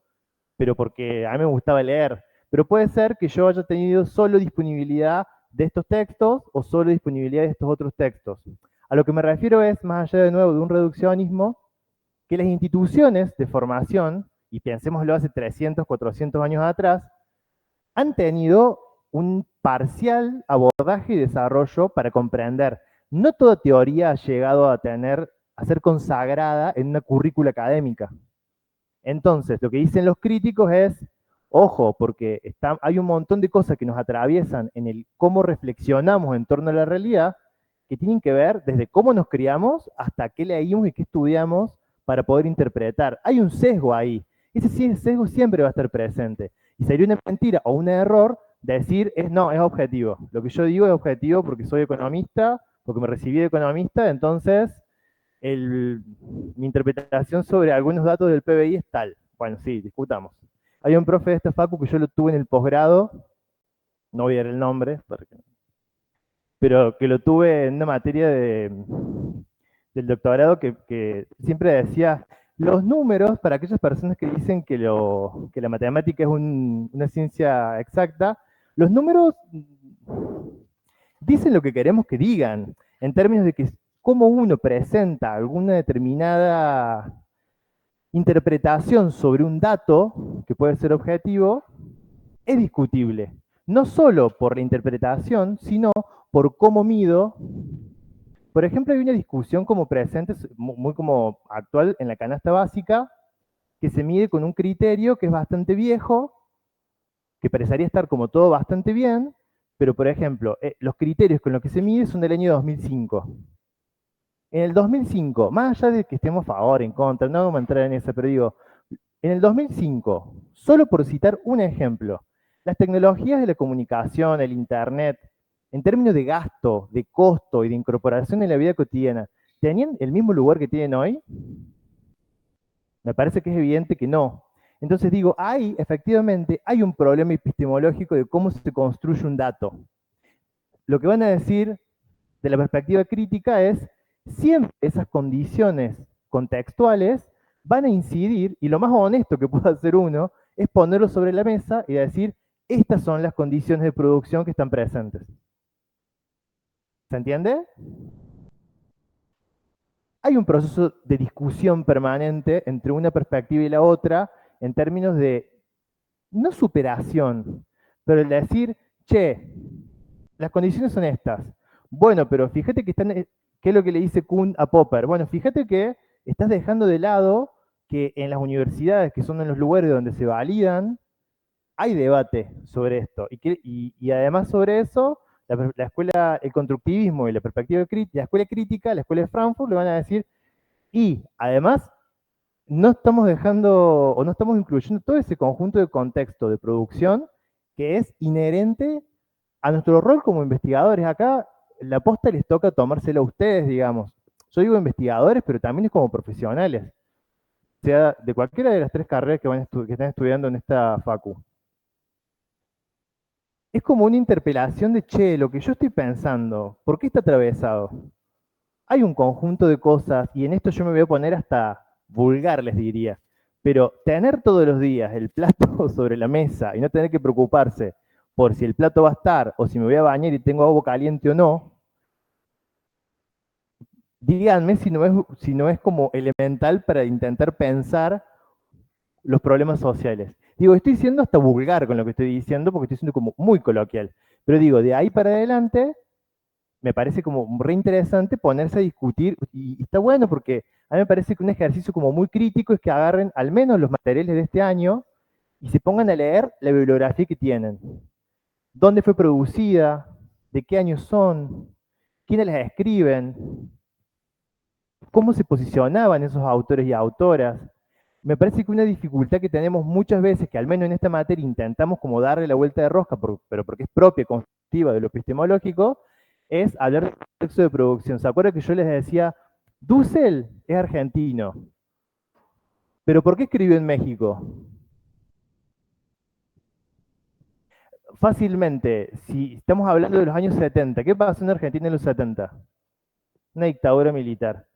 pero porque a mí me gustaba leer. Pero puede ser que yo haya tenido solo disponibilidad de estos textos o solo disponibilidad de estos otros textos. A lo que me refiero es, más allá de nuevo de un reduccionismo, que las instituciones de formación, y pensémoslo hace 300, 400 años atrás, han tenido un parcial abordaje y desarrollo para comprender. No toda teoría ha llegado a ser consagrada en una currícula académica. Entonces, lo que dicen los críticos es, ojo, porque hay un montón de cosas que nos atraviesan en el cómo reflexionamos en torno a la realidad, que tienen que ver desde cómo nos criamos hasta qué leímos y qué estudiamos para poder interpretar. Hay un sesgo ahí. Ese sesgo siempre va a estar presente. Y sería una mentira o un error decir, no, es objetivo. Lo que yo digo es objetivo porque soy economista, porque me recibí de economista, entonces mi interpretación sobre algunos datos del PBI es tal. Bueno, sí, discutamos. Hay un profe de esta facu que yo lo tuve en el posgrado, no voy a dar el nombre, pero que lo tuve en una materia del doctorado que siempre decía, los números, para aquellas personas que dicen que la matemática es una ciencia exacta, los números dicen lo que queremos que digan, en términos de que cómo uno presenta alguna determinada interpretación sobre un dato, que puede ser objetivo, es discutible. No solo por la interpretación, sino por cómo mido. Por ejemplo, hay una discusión como presente, muy como actual en la canasta básica, que se mide con un criterio que es bastante viejo, que parecería estar como todo bastante bien, pero por ejemplo, los criterios con los que se mide son del año 2005. En el 2005, más allá de que estemos a favor, en contra, no vamos a entrar en eso, pero digo, en el 2005, solo por citar un ejemplo, las tecnologías de la comunicación, el Internet, en términos de gasto, de costo y de incorporación en la vida cotidiana, ¿tenían el mismo lugar que tienen hoy? Me parece que es evidente que no. Entonces digo, efectivamente, hay un problema epistemológico de cómo se construye un dato. Lo que van a decir de la perspectiva crítica es, siempre esas condiciones contextuales van a incidir, y lo más honesto que puede hacer uno es ponerlo sobre la mesa y decir, estas son las condiciones de producción que están presentes. ¿Se entiende? Hay un proceso de discusión permanente entre una perspectiva y la otra en términos de, no superación, pero el decir, che, las condiciones son estas. Bueno, pero fíjate que ¿qué es lo que le dice Kuhn a Popper? Bueno, fíjate que estás dejando de lado que en las universidades, que son en los lugares donde se validan hay debate sobre esto. Y además sobre eso, la escuela, el constructivismo y la perspectiva crítica, la escuela crítica, la escuela de Frankfurt, le van a decir, y además no estamos dejando o no estamos incluyendo todo ese conjunto de contexto de producción que es inherente a nuestro rol como investigadores. Acá la posta les toca tomársela a ustedes, digamos. Yo digo investigadores, pero también es como profesionales, sea de cualquiera de las tres carreras que están estudiando en esta facu. Es como una interpelación de, che, lo que yo estoy pensando, ¿por qué está atravesado? Hay un conjunto de cosas, y en esto yo me voy a poner hasta vulgar, les diría, pero tener todos los días el plato sobre la mesa y no tener que preocuparse por si el plato va a estar o si me voy a bañar y tengo agua caliente o no, díganme si no es como elemental para intentar pensar los problemas sociales. Digo, estoy siendo hasta vulgar con lo que estoy diciendo porque estoy siendo como muy coloquial, pero digo, de ahí para adelante me parece como re interesante ponerse a discutir, y está bueno porque a mí me parece que un ejercicio como muy crítico es que agarren al menos los materiales de este año y se pongan a leer la bibliografía que tienen. ¿Dónde fue producida? ¿De qué años son? ¿Quiénes las escriben? ¿Cómo se posicionaban esos autores y autoras? Me parece que una dificultad que tenemos muchas veces, que al menos en esta materia intentamos como darle la vuelta de rosca, pero porque es propia, constitutiva de lo epistemológico, es hablar de contexto de producción. ¿Se acuerdan que yo les decía, Dussel es argentino, pero ¿por qué escribió en México? Fácilmente, si estamos hablando de los años 70, ¿qué pasó en Argentina en los 70? Una dictadura militar.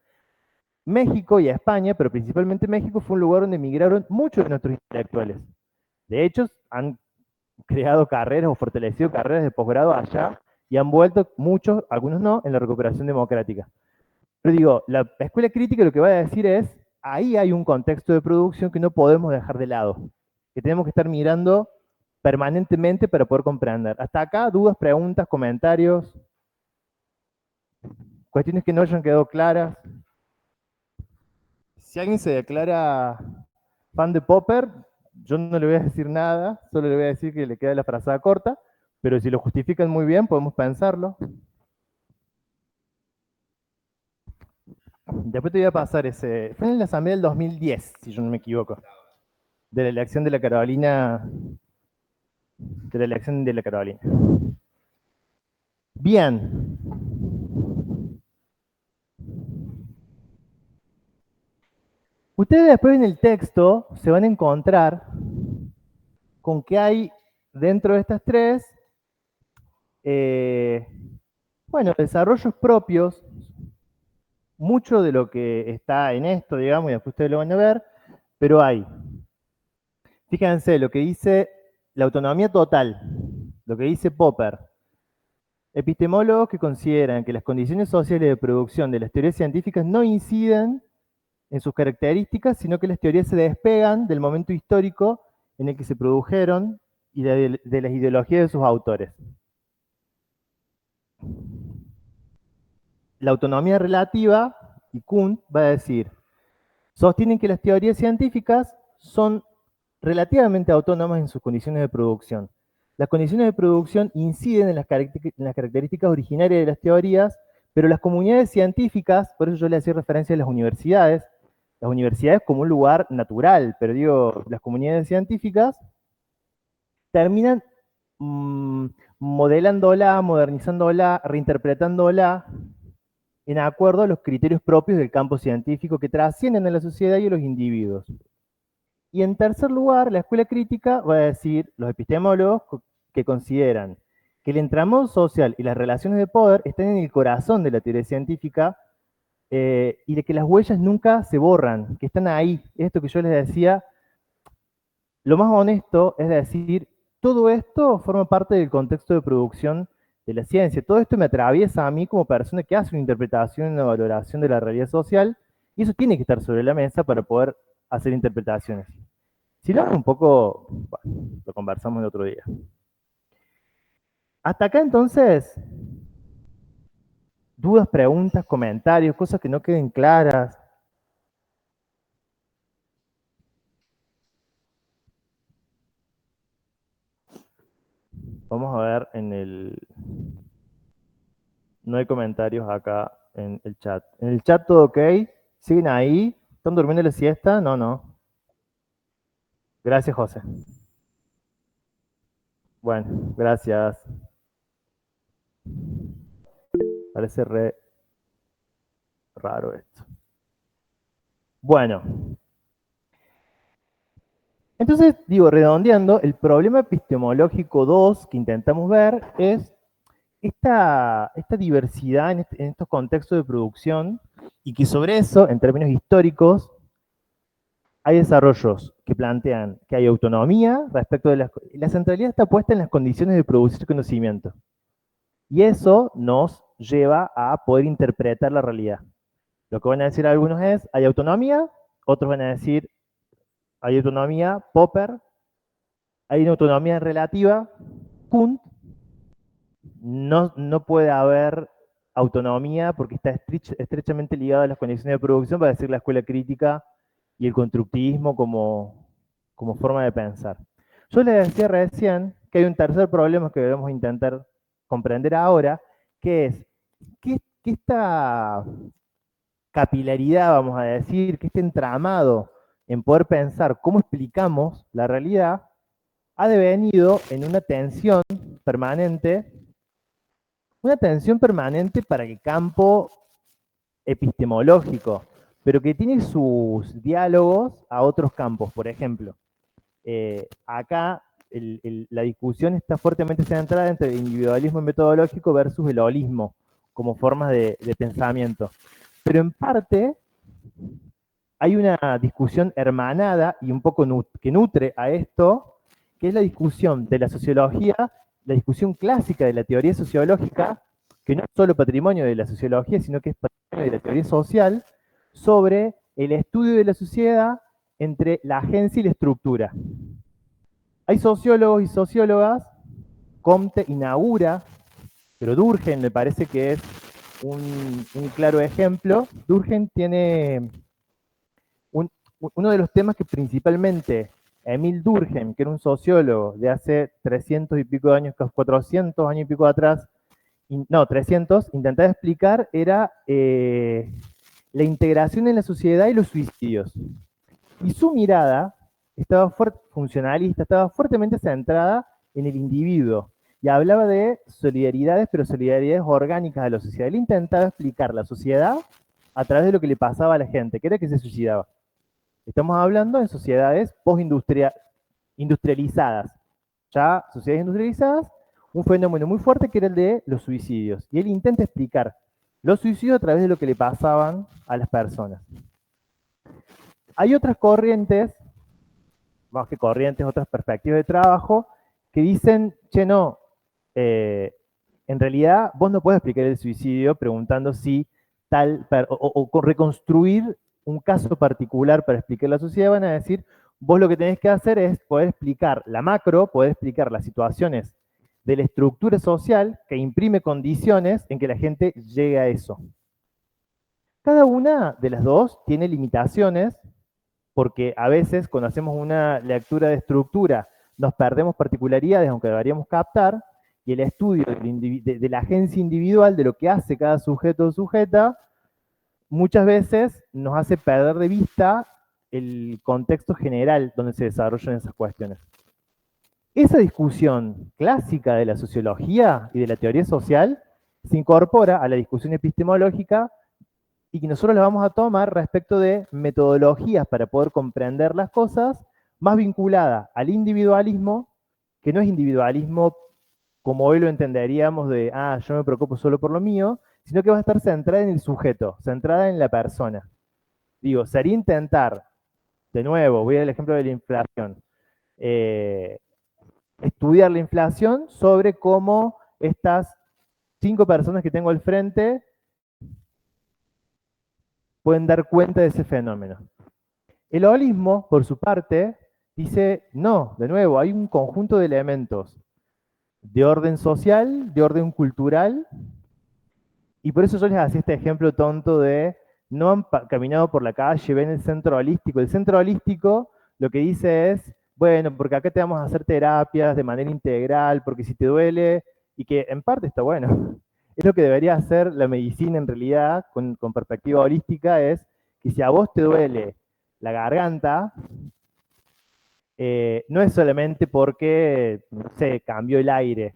México y a España, pero principalmente México, fue un lugar donde emigraron muchos de nuestros intelectuales. De hecho, han creado carreras o fortalecido carreras de posgrado allá y han vuelto muchos, algunos no, en la recuperación democrática. Pero digo, la escuela crítica lo que va a decir es, ahí hay un contexto de producción que no podemos dejar de lado, que tenemos que estar mirando permanentemente para poder comprender. Hasta acá, dudas, preguntas, comentarios, cuestiones que no hayan quedado claras. Si alguien se declara fan de Popper, yo no le voy a decir nada, solo le voy a decir que le queda la frazada corta, pero si lo justifican muy bien, podemos pensarlo. Después te voy a pasar ese. Fue en la asamblea del 2010, si yo no me equivoco. De la elección de la Carolina. De la elección de la Carolina. Bien. Ustedes después en el texto se van a encontrar con que hay dentro de estas tres, eh, bueno, desarrollos propios, mucho de lo que está en esto, digamos, y después ustedes lo van a ver, pero hay. Fíjense lo que dice la autonomía total, lo que dice Popper. Epistemólogos que consideran que las condiciones sociales de producción de las teorías científicas no inciden en sus características, sino que las teorías se despegan del momento histórico en el que se produjeron y de las ideologías de sus autores. La autonomía relativa, y Kuhn va a decir, sostienen que las teorías científicas son relativamente autónomas en sus condiciones de producción. Las condiciones de producción inciden en las características originarias de las teorías, pero las comunidades científicas, por eso yo le hacía referencia a las universidades como un lugar natural, pero digo, las comunidades científicas terminan mmm, modelándola, modernizándola, reinterpretándola en acuerdo a los criterios propios del campo científico que trascienden a la sociedad y a los individuos. Y en tercer lugar, la escuela crítica va a decir los epistemólogos que consideran que el entramado social y las relaciones de poder están en el corazón de la teoría científica, y de que las huellas nunca se borran, que están ahí. Esto que yo les decía, lo más honesto es decir, todo esto forma parte del contexto de producción de la ciencia. Todo esto me atraviesa a mí como persona que hace una interpretación y una valoración de la realidad social, y eso tiene que estar sobre la mesa para poder hacer interpretaciones. Si no, un poco, bueno, lo conversamos el otro día. Hasta acá entonces, dudas, preguntas, comentarios, cosas que no queden claras. Vamos a ver en el... No hay comentarios acá en el chat. En el chat todo ok. ¿Siguen ahí? ¿Están durmiendo la siesta? No, no. Gracias, José. Bueno, gracias. Parece re raro esto. Bueno, entonces, digo, redondeando, el problema epistemológico 2 que intentamos ver es esta diversidad en estos contextos de producción y que sobre eso, en términos históricos, hay desarrollos que plantean que hay autonomía respecto de la centralidad está puesta en las condiciones de producir conocimiento. Y eso nos lleva a poder interpretar la realidad. Lo que van a decir algunos es, hay autonomía, otros van a decir, hay autonomía, Popper, hay una autonomía relativa, Kuhn, no puede haber autonomía porque está estrechamente ligada a las condiciones de producción, para decir la escuela crítica y el constructivismo como forma de pensar. Yo les decía recién que hay un tercer problema que debemos intentar comprender ahora, que es que esta capilaridad, vamos a decir, que este entramado en poder pensar cómo explicamos la realidad, ha devenido en una tensión permanente para el campo epistemológico, pero que tiene sus diálogos a otros campos. Por ejemplo, acá la discusión está fuertemente centrada entre el individualismo metodológico versus el holismo como formas de pensamiento. Pero en parte hay una discusión hermanada y un poco que nutre a esto, que es la discusión de la sociología, la discusión clásica de la teoría sociológica, que no es solo patrimonio de la sociología, sino que es patrimonio de la teoría social, sobre el estudio de la sociedad entre la agencia y la estructura. Hay sociólogos y sociólogas, Comte inaugura, pero Durkheim me parece que es un claro ejemplo. Durkheim tiene uno de los temas que principalmente Emil Durkheim, que era un sociólogo de hace 300 y pico de años, 400 años y pico atrás, no, 300, intentaba explicar era la integración en la sociedad y los suicidios. Y su mirada estaba funcionalista, estaba fuertemente centrada en el individuo. Y hablaba de solidaridades, pero solidaridades orgánicas de la sociedad. Él intentaba explicar la sociedad a través de lo que le pasaba a la gente, que era que se suicidaba. Estamos hablando de sociedades postindustrializadas. Ya sociedades industrializadas, un fenómeno muy fuerte que era el de los suicidios. Y él intenta explicar los suicidios a través de lo que le pasaban a las personas. Hay otras corrientes, más que corrientes, otras perspectivas de trabajo, que dicen, che, no, en realidad vos no puedes explicar el suicidio preguntando si o reconstruir un caso particular para explicar la sociedad. Van a decir, vos lo que tenés que hacer es poder explicar la macro, poder explicar las situaciones de la estructura social que imprime condiciones en que la gente llegue a eso. Cada una de las dos tiene limitaciones, porque a veces cuando hacemos una lectura de estructura nos perdemos particularidades, aunque deberíamos captar, y el estudio de la agencia individual, de lo que hace cada sujeto o sujeta, muchas veces nos hace perder de vista el contexto general donde se desarrollan esas cuestiones. Esa discusión clásica de la sociología y de la teoría social se incorpora a la discusión epistemológica y que nosotros la vamos a tomar respecto de metodologías para poder comprender las cosas, más vinculada al individualismo, que no es individualismo como hoy lo entenderíamos de, yo me preocupo solo por lo mío, sino que va a estar centrada en el sujeto, centrada en la persona. Digo, sería intentar, de nuevo, voy al ejemplo de la inflación, estudiar la inflación sobre cómo estas 5 personas que tengo al frente pueden dar cuenta de ese fenómeno. El holismo, por su parte, dice, no, de nuevo, hay un conjunto de elementos de orden social, de orden cultural, y por eso yo les hacía este ejemplo tonto de no han caminado por la calle, ven el centro holístico. El centro holístico lo que dice es, bueno, porque acá te vamos a hacer terapias de manera integral, porque si te duele, y que en parte está bueno, es lo que debería hacer la medicina en realidad, con perspectiva holística, es que si a vos te duele la garganta, no es solamente porque, no sé, cambió el aire,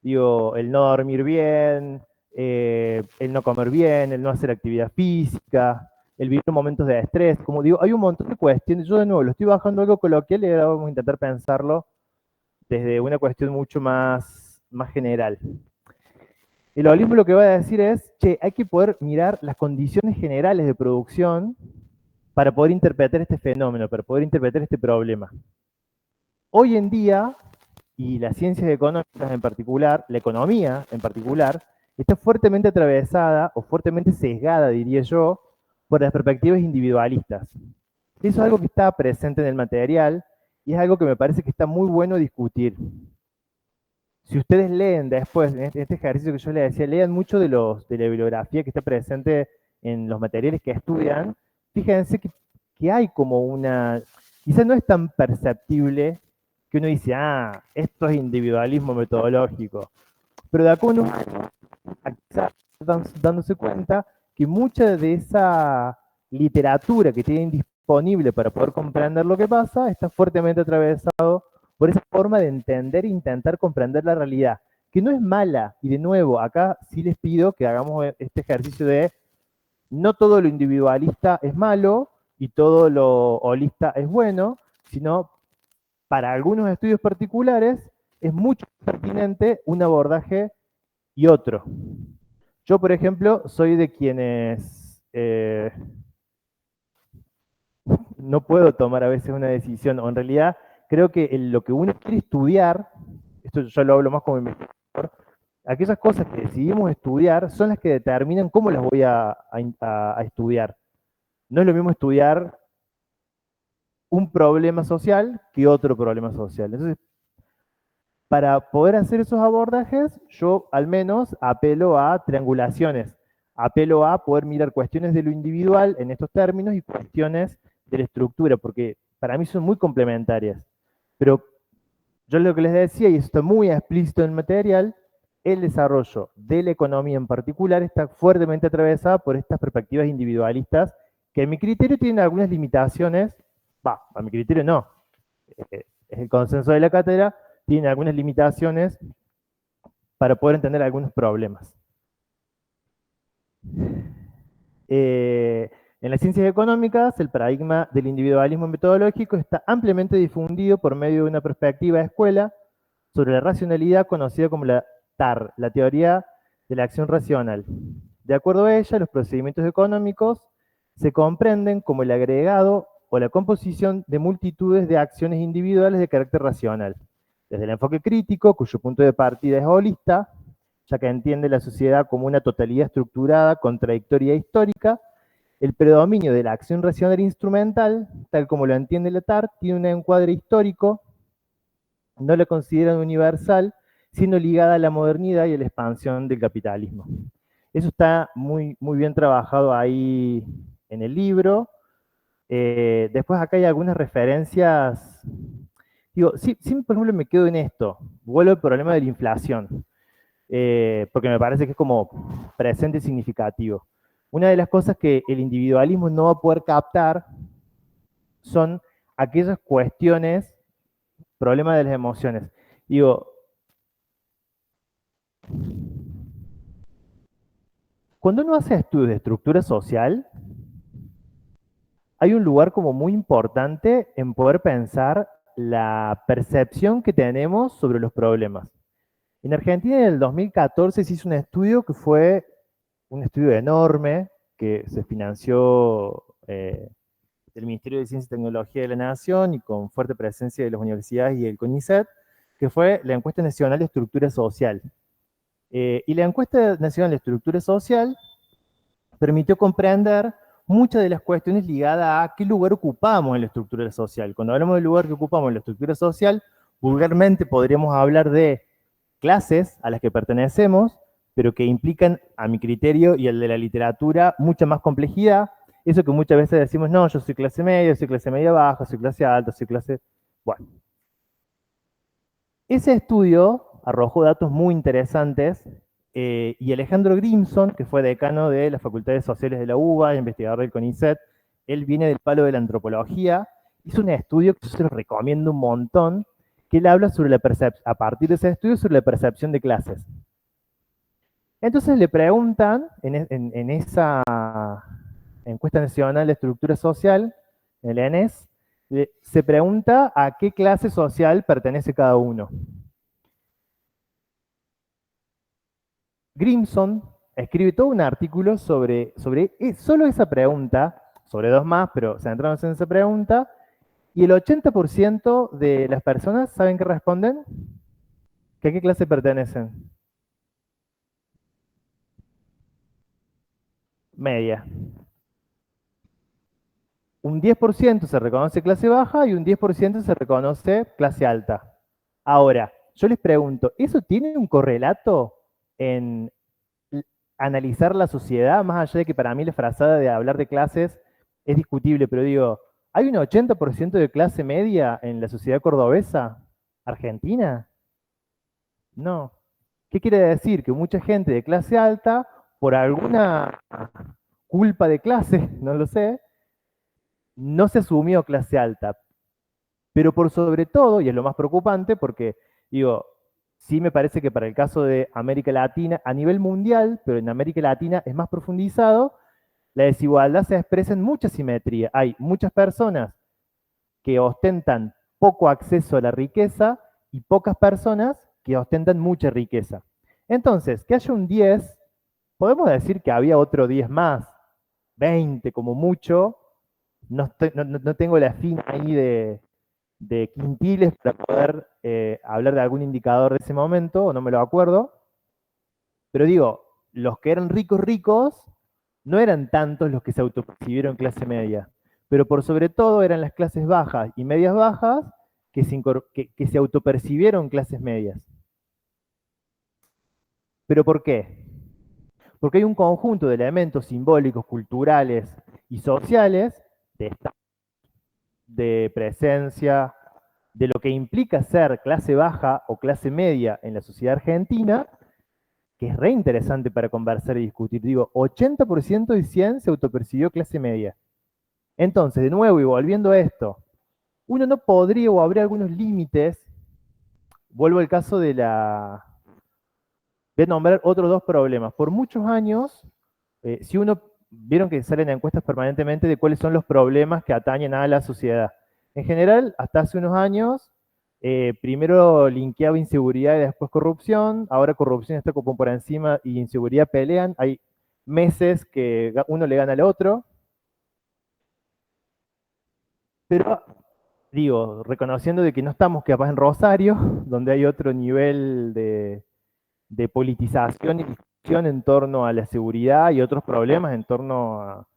digo, el no dormir bien, el no comer bien, el no hacer actividad física, el vivir momentos de estrés, como digo, hay un montón de cuestiones, yo de nuevo lo estoy bajando algo coloquial y ahora vamos a intentar pensarlo desde una cuestión mucho más general. El holismo lo que va a decir es, che, hay que poder mirar las condiciones generales de producción para poder interpretar este fenómeno, para poder interpretar este problema. Hoy en día, y las ciencias económicas en particular, la economía en particular, está fuertemente atravesada o fuertemente sesgada, diría yo, por las perspectivas individualistas. Eso es algo que está presente en el material y es algo que me parece que está muy bueno discutir. Si ustedes leen después, en este ejercicio que yo les decía, lean mucho de la bibliografía que está presente en los materiales que estudian, fíjense que hay como una, quizás no es tan perceptible que uno dice, ah, esto es individualismo metodológico, pero de acá uno quizás dándose cuenta que mucha de esa literatura que tienen disponible para poder comprender lo que pasa está fuertemente atravesado por esa forma de entender e intentar comprender la realidad, que no es mala, y de nuevo, acá sí les pido que hagamos este ejercicio de no todo lo individualista es malo y todo lo holista es bueno, sino para algunos estudios particulares es mucho más pertinente un abordaje y otro. Yo, por ejemplo, soy de quienes no puedo tomar a veces una decisión, o en realidad creo que lo que uno quiere estudiar, esto yo lo hablo más como investigador, aquellas cosas que decidimos estudiar son las que determinan cómo las voy a estudiar. No es lo mismo estudiar un problema social que otro problema social. Entonces, para poder hacer esos abordajes, yo al menos apelo a triangulaciones, apelo a poder mirar cuestiones de lo individual en estos términos y cuestiones de la estructura, porque para mí son muy complementarias. Pero yo lo que les decía, y eso está muy explícito en el material, el desarrollo de la economía en particular está fuertemente atravesada por estas perspectivas individualistas que a mi criterio tienen algunas limitaciones, a mi criterio no, es el consenso de la cátedra, tiene algunas limitaciones para poder entender algunos problemas. En las ciencias económicas, el paradigma del individualismo metodológico está ampliamente difundido por medio de una perspectiva de escuela sobre la racionalidad conocida como la TAR, la teoría de la acción racional. De acuerdo a ella, los procedimientos económicos se comprenden como el agregado o la composición de multitudes de acciones individuales de carácter racional. Desde el enfoque crítico, cuyo punto de partida es holista, ya que entiende la sociedad como una totalidad estructurada, contradictoria e histórica, el predominio de la acción racional instrumental, tal como lo entiende la TAR, tiene un encuadre histórico, no la consideran universal, sino ligada a la modernidad y a la expansión del capitalismo. Eso está muy bien trabajado ahí en el libro. Después acá hay algunas referencias. Digo, sí, por ejemplo me quedo en esto, vuelvo al problema de la inflación, porque me parece que es como presente y significativo. Una de las cosas que el individualismo no va a poder captar son aquellas cuestiones, problemas de las emociones. Digo, cuando uno hace estudios de estructura social, hay un lugar como muy importante en poder pensar la percepción que tenemos sobre los problemas. En Argentina en el 2014 se hizo un estudio que fue un estudio enorme que se financió del Ministerio de Ciencia y Tecnología de la Nación y con fuerte presencia de las universidades y el CONICET, que fue la Encuesta Nacional de Estructura Social. Y la Encuesta Nacional de Estructura Social permitió comprender muchas de las cuestiones ligadas a qué lugar ocupamos en la estructura social. Cuando hablamos del lugar que ocupamos en la estructura social, vulgarmente podríamos hablar de clases a las que pertenecemos, pero que implican, a mi criterio y el de la literatura, mucha más complejidad. Eso que muchas veces decimos, no, yo soy clase media baja, soy clase alta, soy clase... Bueno, ese estudio arrojó datos muy interesantes y Alejandro Grimson, que fue decano de las Facultades Sociales de la UBA, investigador del CONICET, él viene del palo de la antropología, hizo un estudio que yo se lo recomiendo un montón, que él habla sobre la percepción, a partir de ese estudio, sobre la percepción de clases. Entonces le preguntan en esa encuesta nacional de estructura social, en el ENES, se pregunta a qué clase social pertenece cada uno. Grimson escribe todo un artículo sobre solo esa pregunta, sobre dos más, pero centrándose en esa pregunta, y el 80% de las personas, ¿saben qué responden? ¿Que a qué clase pertenecen? Media. Un 10% se reconoce clase baja y un 10% se reconoce clase alta. Ahora, yo les pregunto, ¿eso tiene un correlato en analizar la sociedad? Más allá de que para mí la frazada de hablar de clases es discutible, pero digo, ¿hay un 80% de clase media en la sociedad cordobesa? ¿Argentina? No. ¿Qué quiere decir? Que mucha gente de clase alta, por alguna culpa de clase, no lo sé, no se asumió clase alta. Pero por sobre todo, y es lo más preocupante, porque digo, sí me parece que para el caso de América Latina, a nivel mundial, pero en América Latina es más profundizado, la desigualdad se expresa en mucha simetría. Hay muchas personas que ostentan poco acceso a la riqueza y pocas personas que ostentan mucha riqueza. Entonces, que haya un 10, podemos decir que había otro 10 más, 20 como mucho, no tengo la fin ahí de quintiles para poder hablar de algún indicador de ese momento, o no me lo acuerdo, pero digo, los que eran ricos ricos no eran tantos los que se autopercibieron clase media, pero por sobre todo eran las clases bajas y medias bajas que se autopercibieron clases medias. ¿Pero por qué? Porque hay un conjunto de elementos simbólicos, culturales y sociales de presencia, de lo que implica ser clase baja o clase media en la sociedad argentina, que es re interesante para conversar y discutir. Digo, 80% y 100 se autopercibió clase media. Entonces, de nuevo, y volviendo a esto, uno no podría o habría algunos límites. Vuelvo al caso de la... Voy a nombrar otros dos problemas. Por muchos años, si uno... Vieron que salen encuestas permanentemente de cuáles son los problemas que atañen a la sociedad. En general, hasta hace unos años, primero linkeaba inseguridad y después corrupción. Ahora corrupción está como por encima y inseguridad pelean. Hay meses que uno le gana al otro. Pero digo, reconociendo de que no estamos capaz en Rosario, donde hay otro nivel de politización y discusión en torno a la seguridad y otros problemas en torno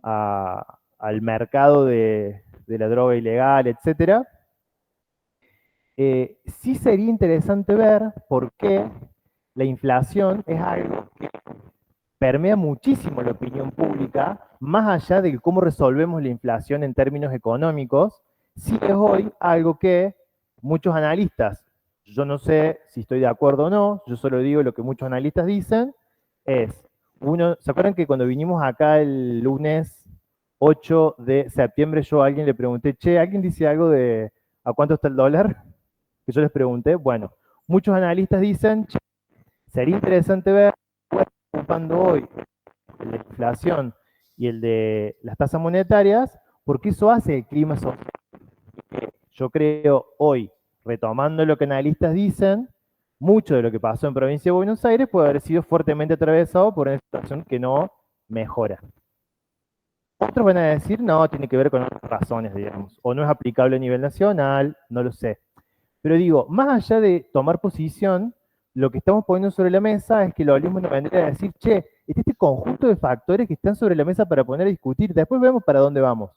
al mercado de la droga ilegal, etcétera. Sí sería interesante ver por qué la inflación es algo que permea muchísimo la opinión pública, más allá de cómo resolvemos la inflación en términos económicos, sí es hoy algo que muchos analistas, yo no sé si estoy de acuerdo o no, yo solo digo lo que muchos analistas dicen, es, ¿se acuerdan que cuando vinimos acá el lunes 8 de septiembre yo a alguien le pregunté, che, ¿alguien dice algo de a cuánto está el dólar? Que yo les pregunté, bueno, muchos analistas dicen, che, sería interesante ver cuál está ocupando hoy el de inflación y el de las tasas monetarias, porque eso hace el clima social. Yo creo hoy, retomando lo que analistas dicen, mucho de lo que pasó en provincia de Buenos Aires puede haber sido fuertemente atravesado por una situación que no mejora. Otros van a decir, no, tiene que ver con otras razones, digamos, o no es aplicable a nivel nacional, no lo sé. Pero digo, más allá de tomar posición, lo que estamos poniendo sobre la mesa es que lo mismo nos vendría a decir, che, este conjunto de factores que están sobre la mesa para poner a discutir, después vemos para dónde vamos.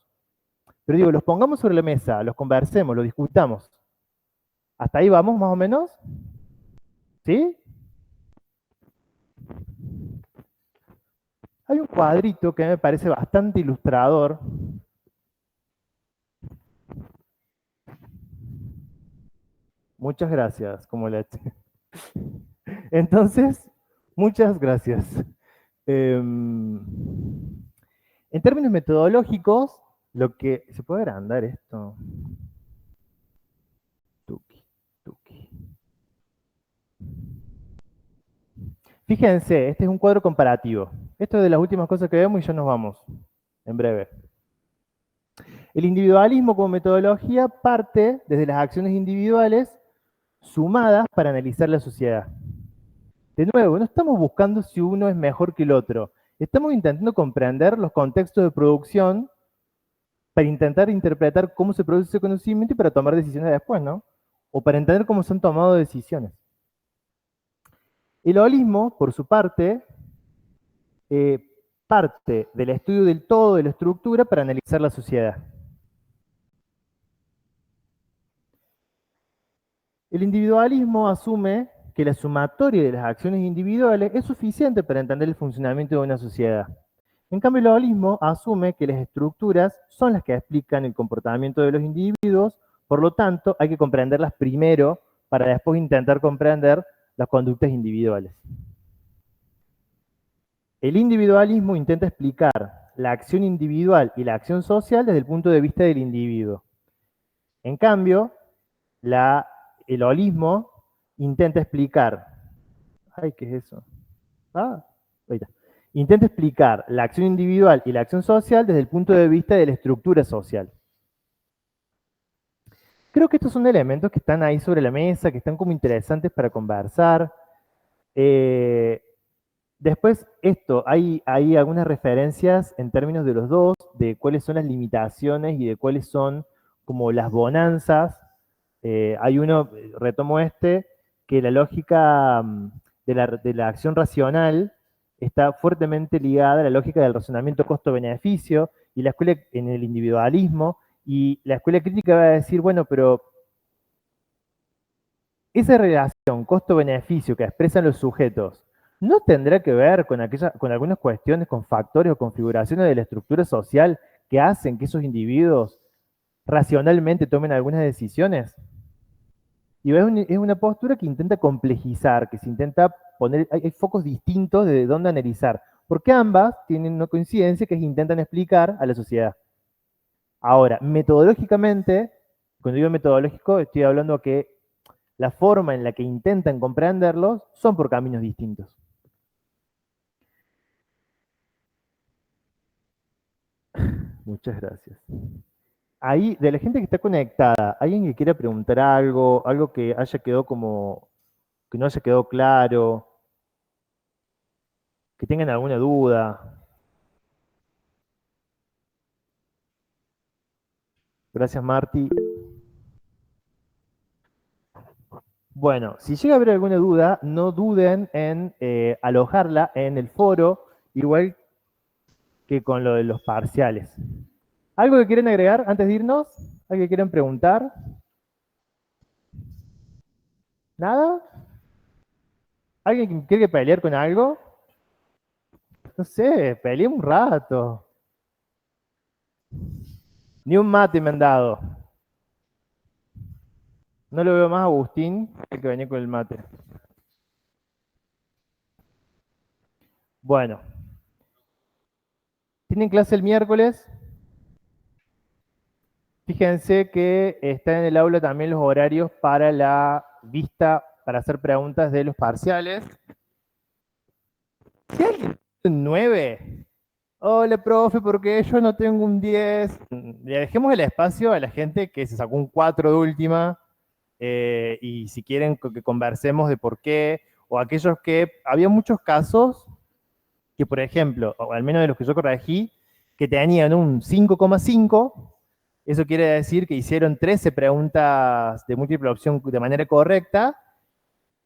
Pero digo, los pongamos sobre la mesa, los conversemos, los discutamos. ¿Hasta ahí vamos más o menos? ¿Sí? Hay un cuadrito que me parece bastante ilustrador, Muchas gracias, como la... Entonces, muchas gracias. En términos metodológicos, lo que... ¿Se puede agrandar esto? Tuki, tuki. Fíjense, este es un cuadro comparativo. Esto es de las últimas cosas que vemos y ya nos vamos, en breve. El individualismo como metodología parte desde las acciones individuales sumadas para analizar la sociedad. De nuevo, no estamos buscando si uno es mejor que el otro. Estamos intentando comprender los contextos de producción para intentar interpretar cómo se produce ese conocimiento y para tomar decisiones después, ¿no? O para entender cómo se han tomado decisiones. El holismo, por su parte, parte del estudio del todo de la estructura para analizar la sociedad. El individualismo asume que la sumatoria de las acciones individuales es suficiente para entender el funcionamiento de una sociedad. En cambio, el holismo asume que las estructuras son las que explican el comportamiento de los individuos, por lo tanto, hay que comprenderlas primero para después intentar comprender las conductas individuales. El individualismo intenta explicar la acción individual y la acción social desde el punto de vista del individuo. En cambio, el holismo intenta explicar... Ay, ¿qué es eso? Ah, ahí está. Intenta explicar la acción individual y la acción social desde el punto de vista de la estructura social. Creo que estos son elementos que están ahí sobre la mesa, que están como interesantes para conversar. Después, hay algunas referencias en términos de los dos, de cuáles son las limitaciones y de cuáles son como las bonanzas. Hay uno, retomo que la lógica de la acción racional está fuertemente ligada a la lógica del razonamiento costo-beneficio y la escuela en el individualismo, y la escuela crítica va a decir, bueno, pero esa relación costo-beneficio que expresan los sujetos no tendrá que ver con algunas cuestiones, con factores o configuraciones de la estructura social que hacen que esos individuos racionalmente tomen algunas decisiones. Y es una postura que intenta complejizar, que se intenta poner, hay focos distintos de dónde analizar, porque ambas tienen una coincidencia que es que intentan explicar a la sociedad. Ahora, metodológicamente, cuando digo metodológico, estoy hablando que la forma en la que intentan comprenderlos son por caminos distintos. Muchas gracias. Ahí, de la gente que está conectada, ¿alguien que quiera preguntar algo, algo que haya quedado como, que no haya quedado claro, que tengan alguna duda? Gracias, Marti. Bueno, si llega a haber alguna duda, no duden en alojarla en el foro, igual que con lo de los parciales. ¿Algo que quieren agregar antes de irnos? ¿Algo que quieran preguntar? ¿Nada? ¿Alguien que quiere pelear con algo? No sé, peleé un rato. Ni un mate me han dado. No lo veo más a Agustín, el que venía con el mate. Bueno. ¿Tienen clase el miércoles? Fíjense que están en el aula también los horarios para la vista, para hacer preguntas de los parciales. Si alguien tiene un 9, hola profe, ¿por qué yo no tengo un 10? Le dejemos el espacio a la gente que se sacó un 4 de última, y si quieren que conversemos de por qué, o aquellos que, había muchos casos que, por ejemplo, o al menos de los que yo corregí, que tenían un 5,5. Eso quiere decir que hicieron 13 preguntas de múltiple opción de manera correcta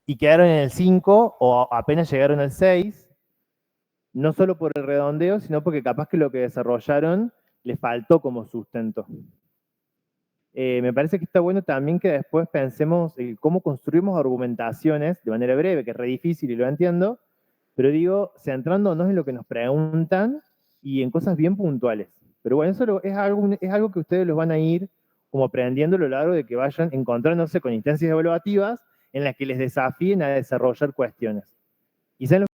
y quedaron en el 5 o apenas llegaron al 6, no solo por el redondeo, sino porque capaz que lo que desarrollaron les faltó como sustento. Me parece que está bueno también que después pensemos en cómo construimos argumentaciones de manera breve, que es re difícil y lo entiendo, pero digo, centrándonos en lo que nos preguntan y en cosas bien puntuales. Pero bueno, eso es algo que ustedes los van a ir como aprendiendo a lo largo de que vayan encontrándose con instancias evaluativas en las que les desafíen a desarrollar cuestiones. Quizá en los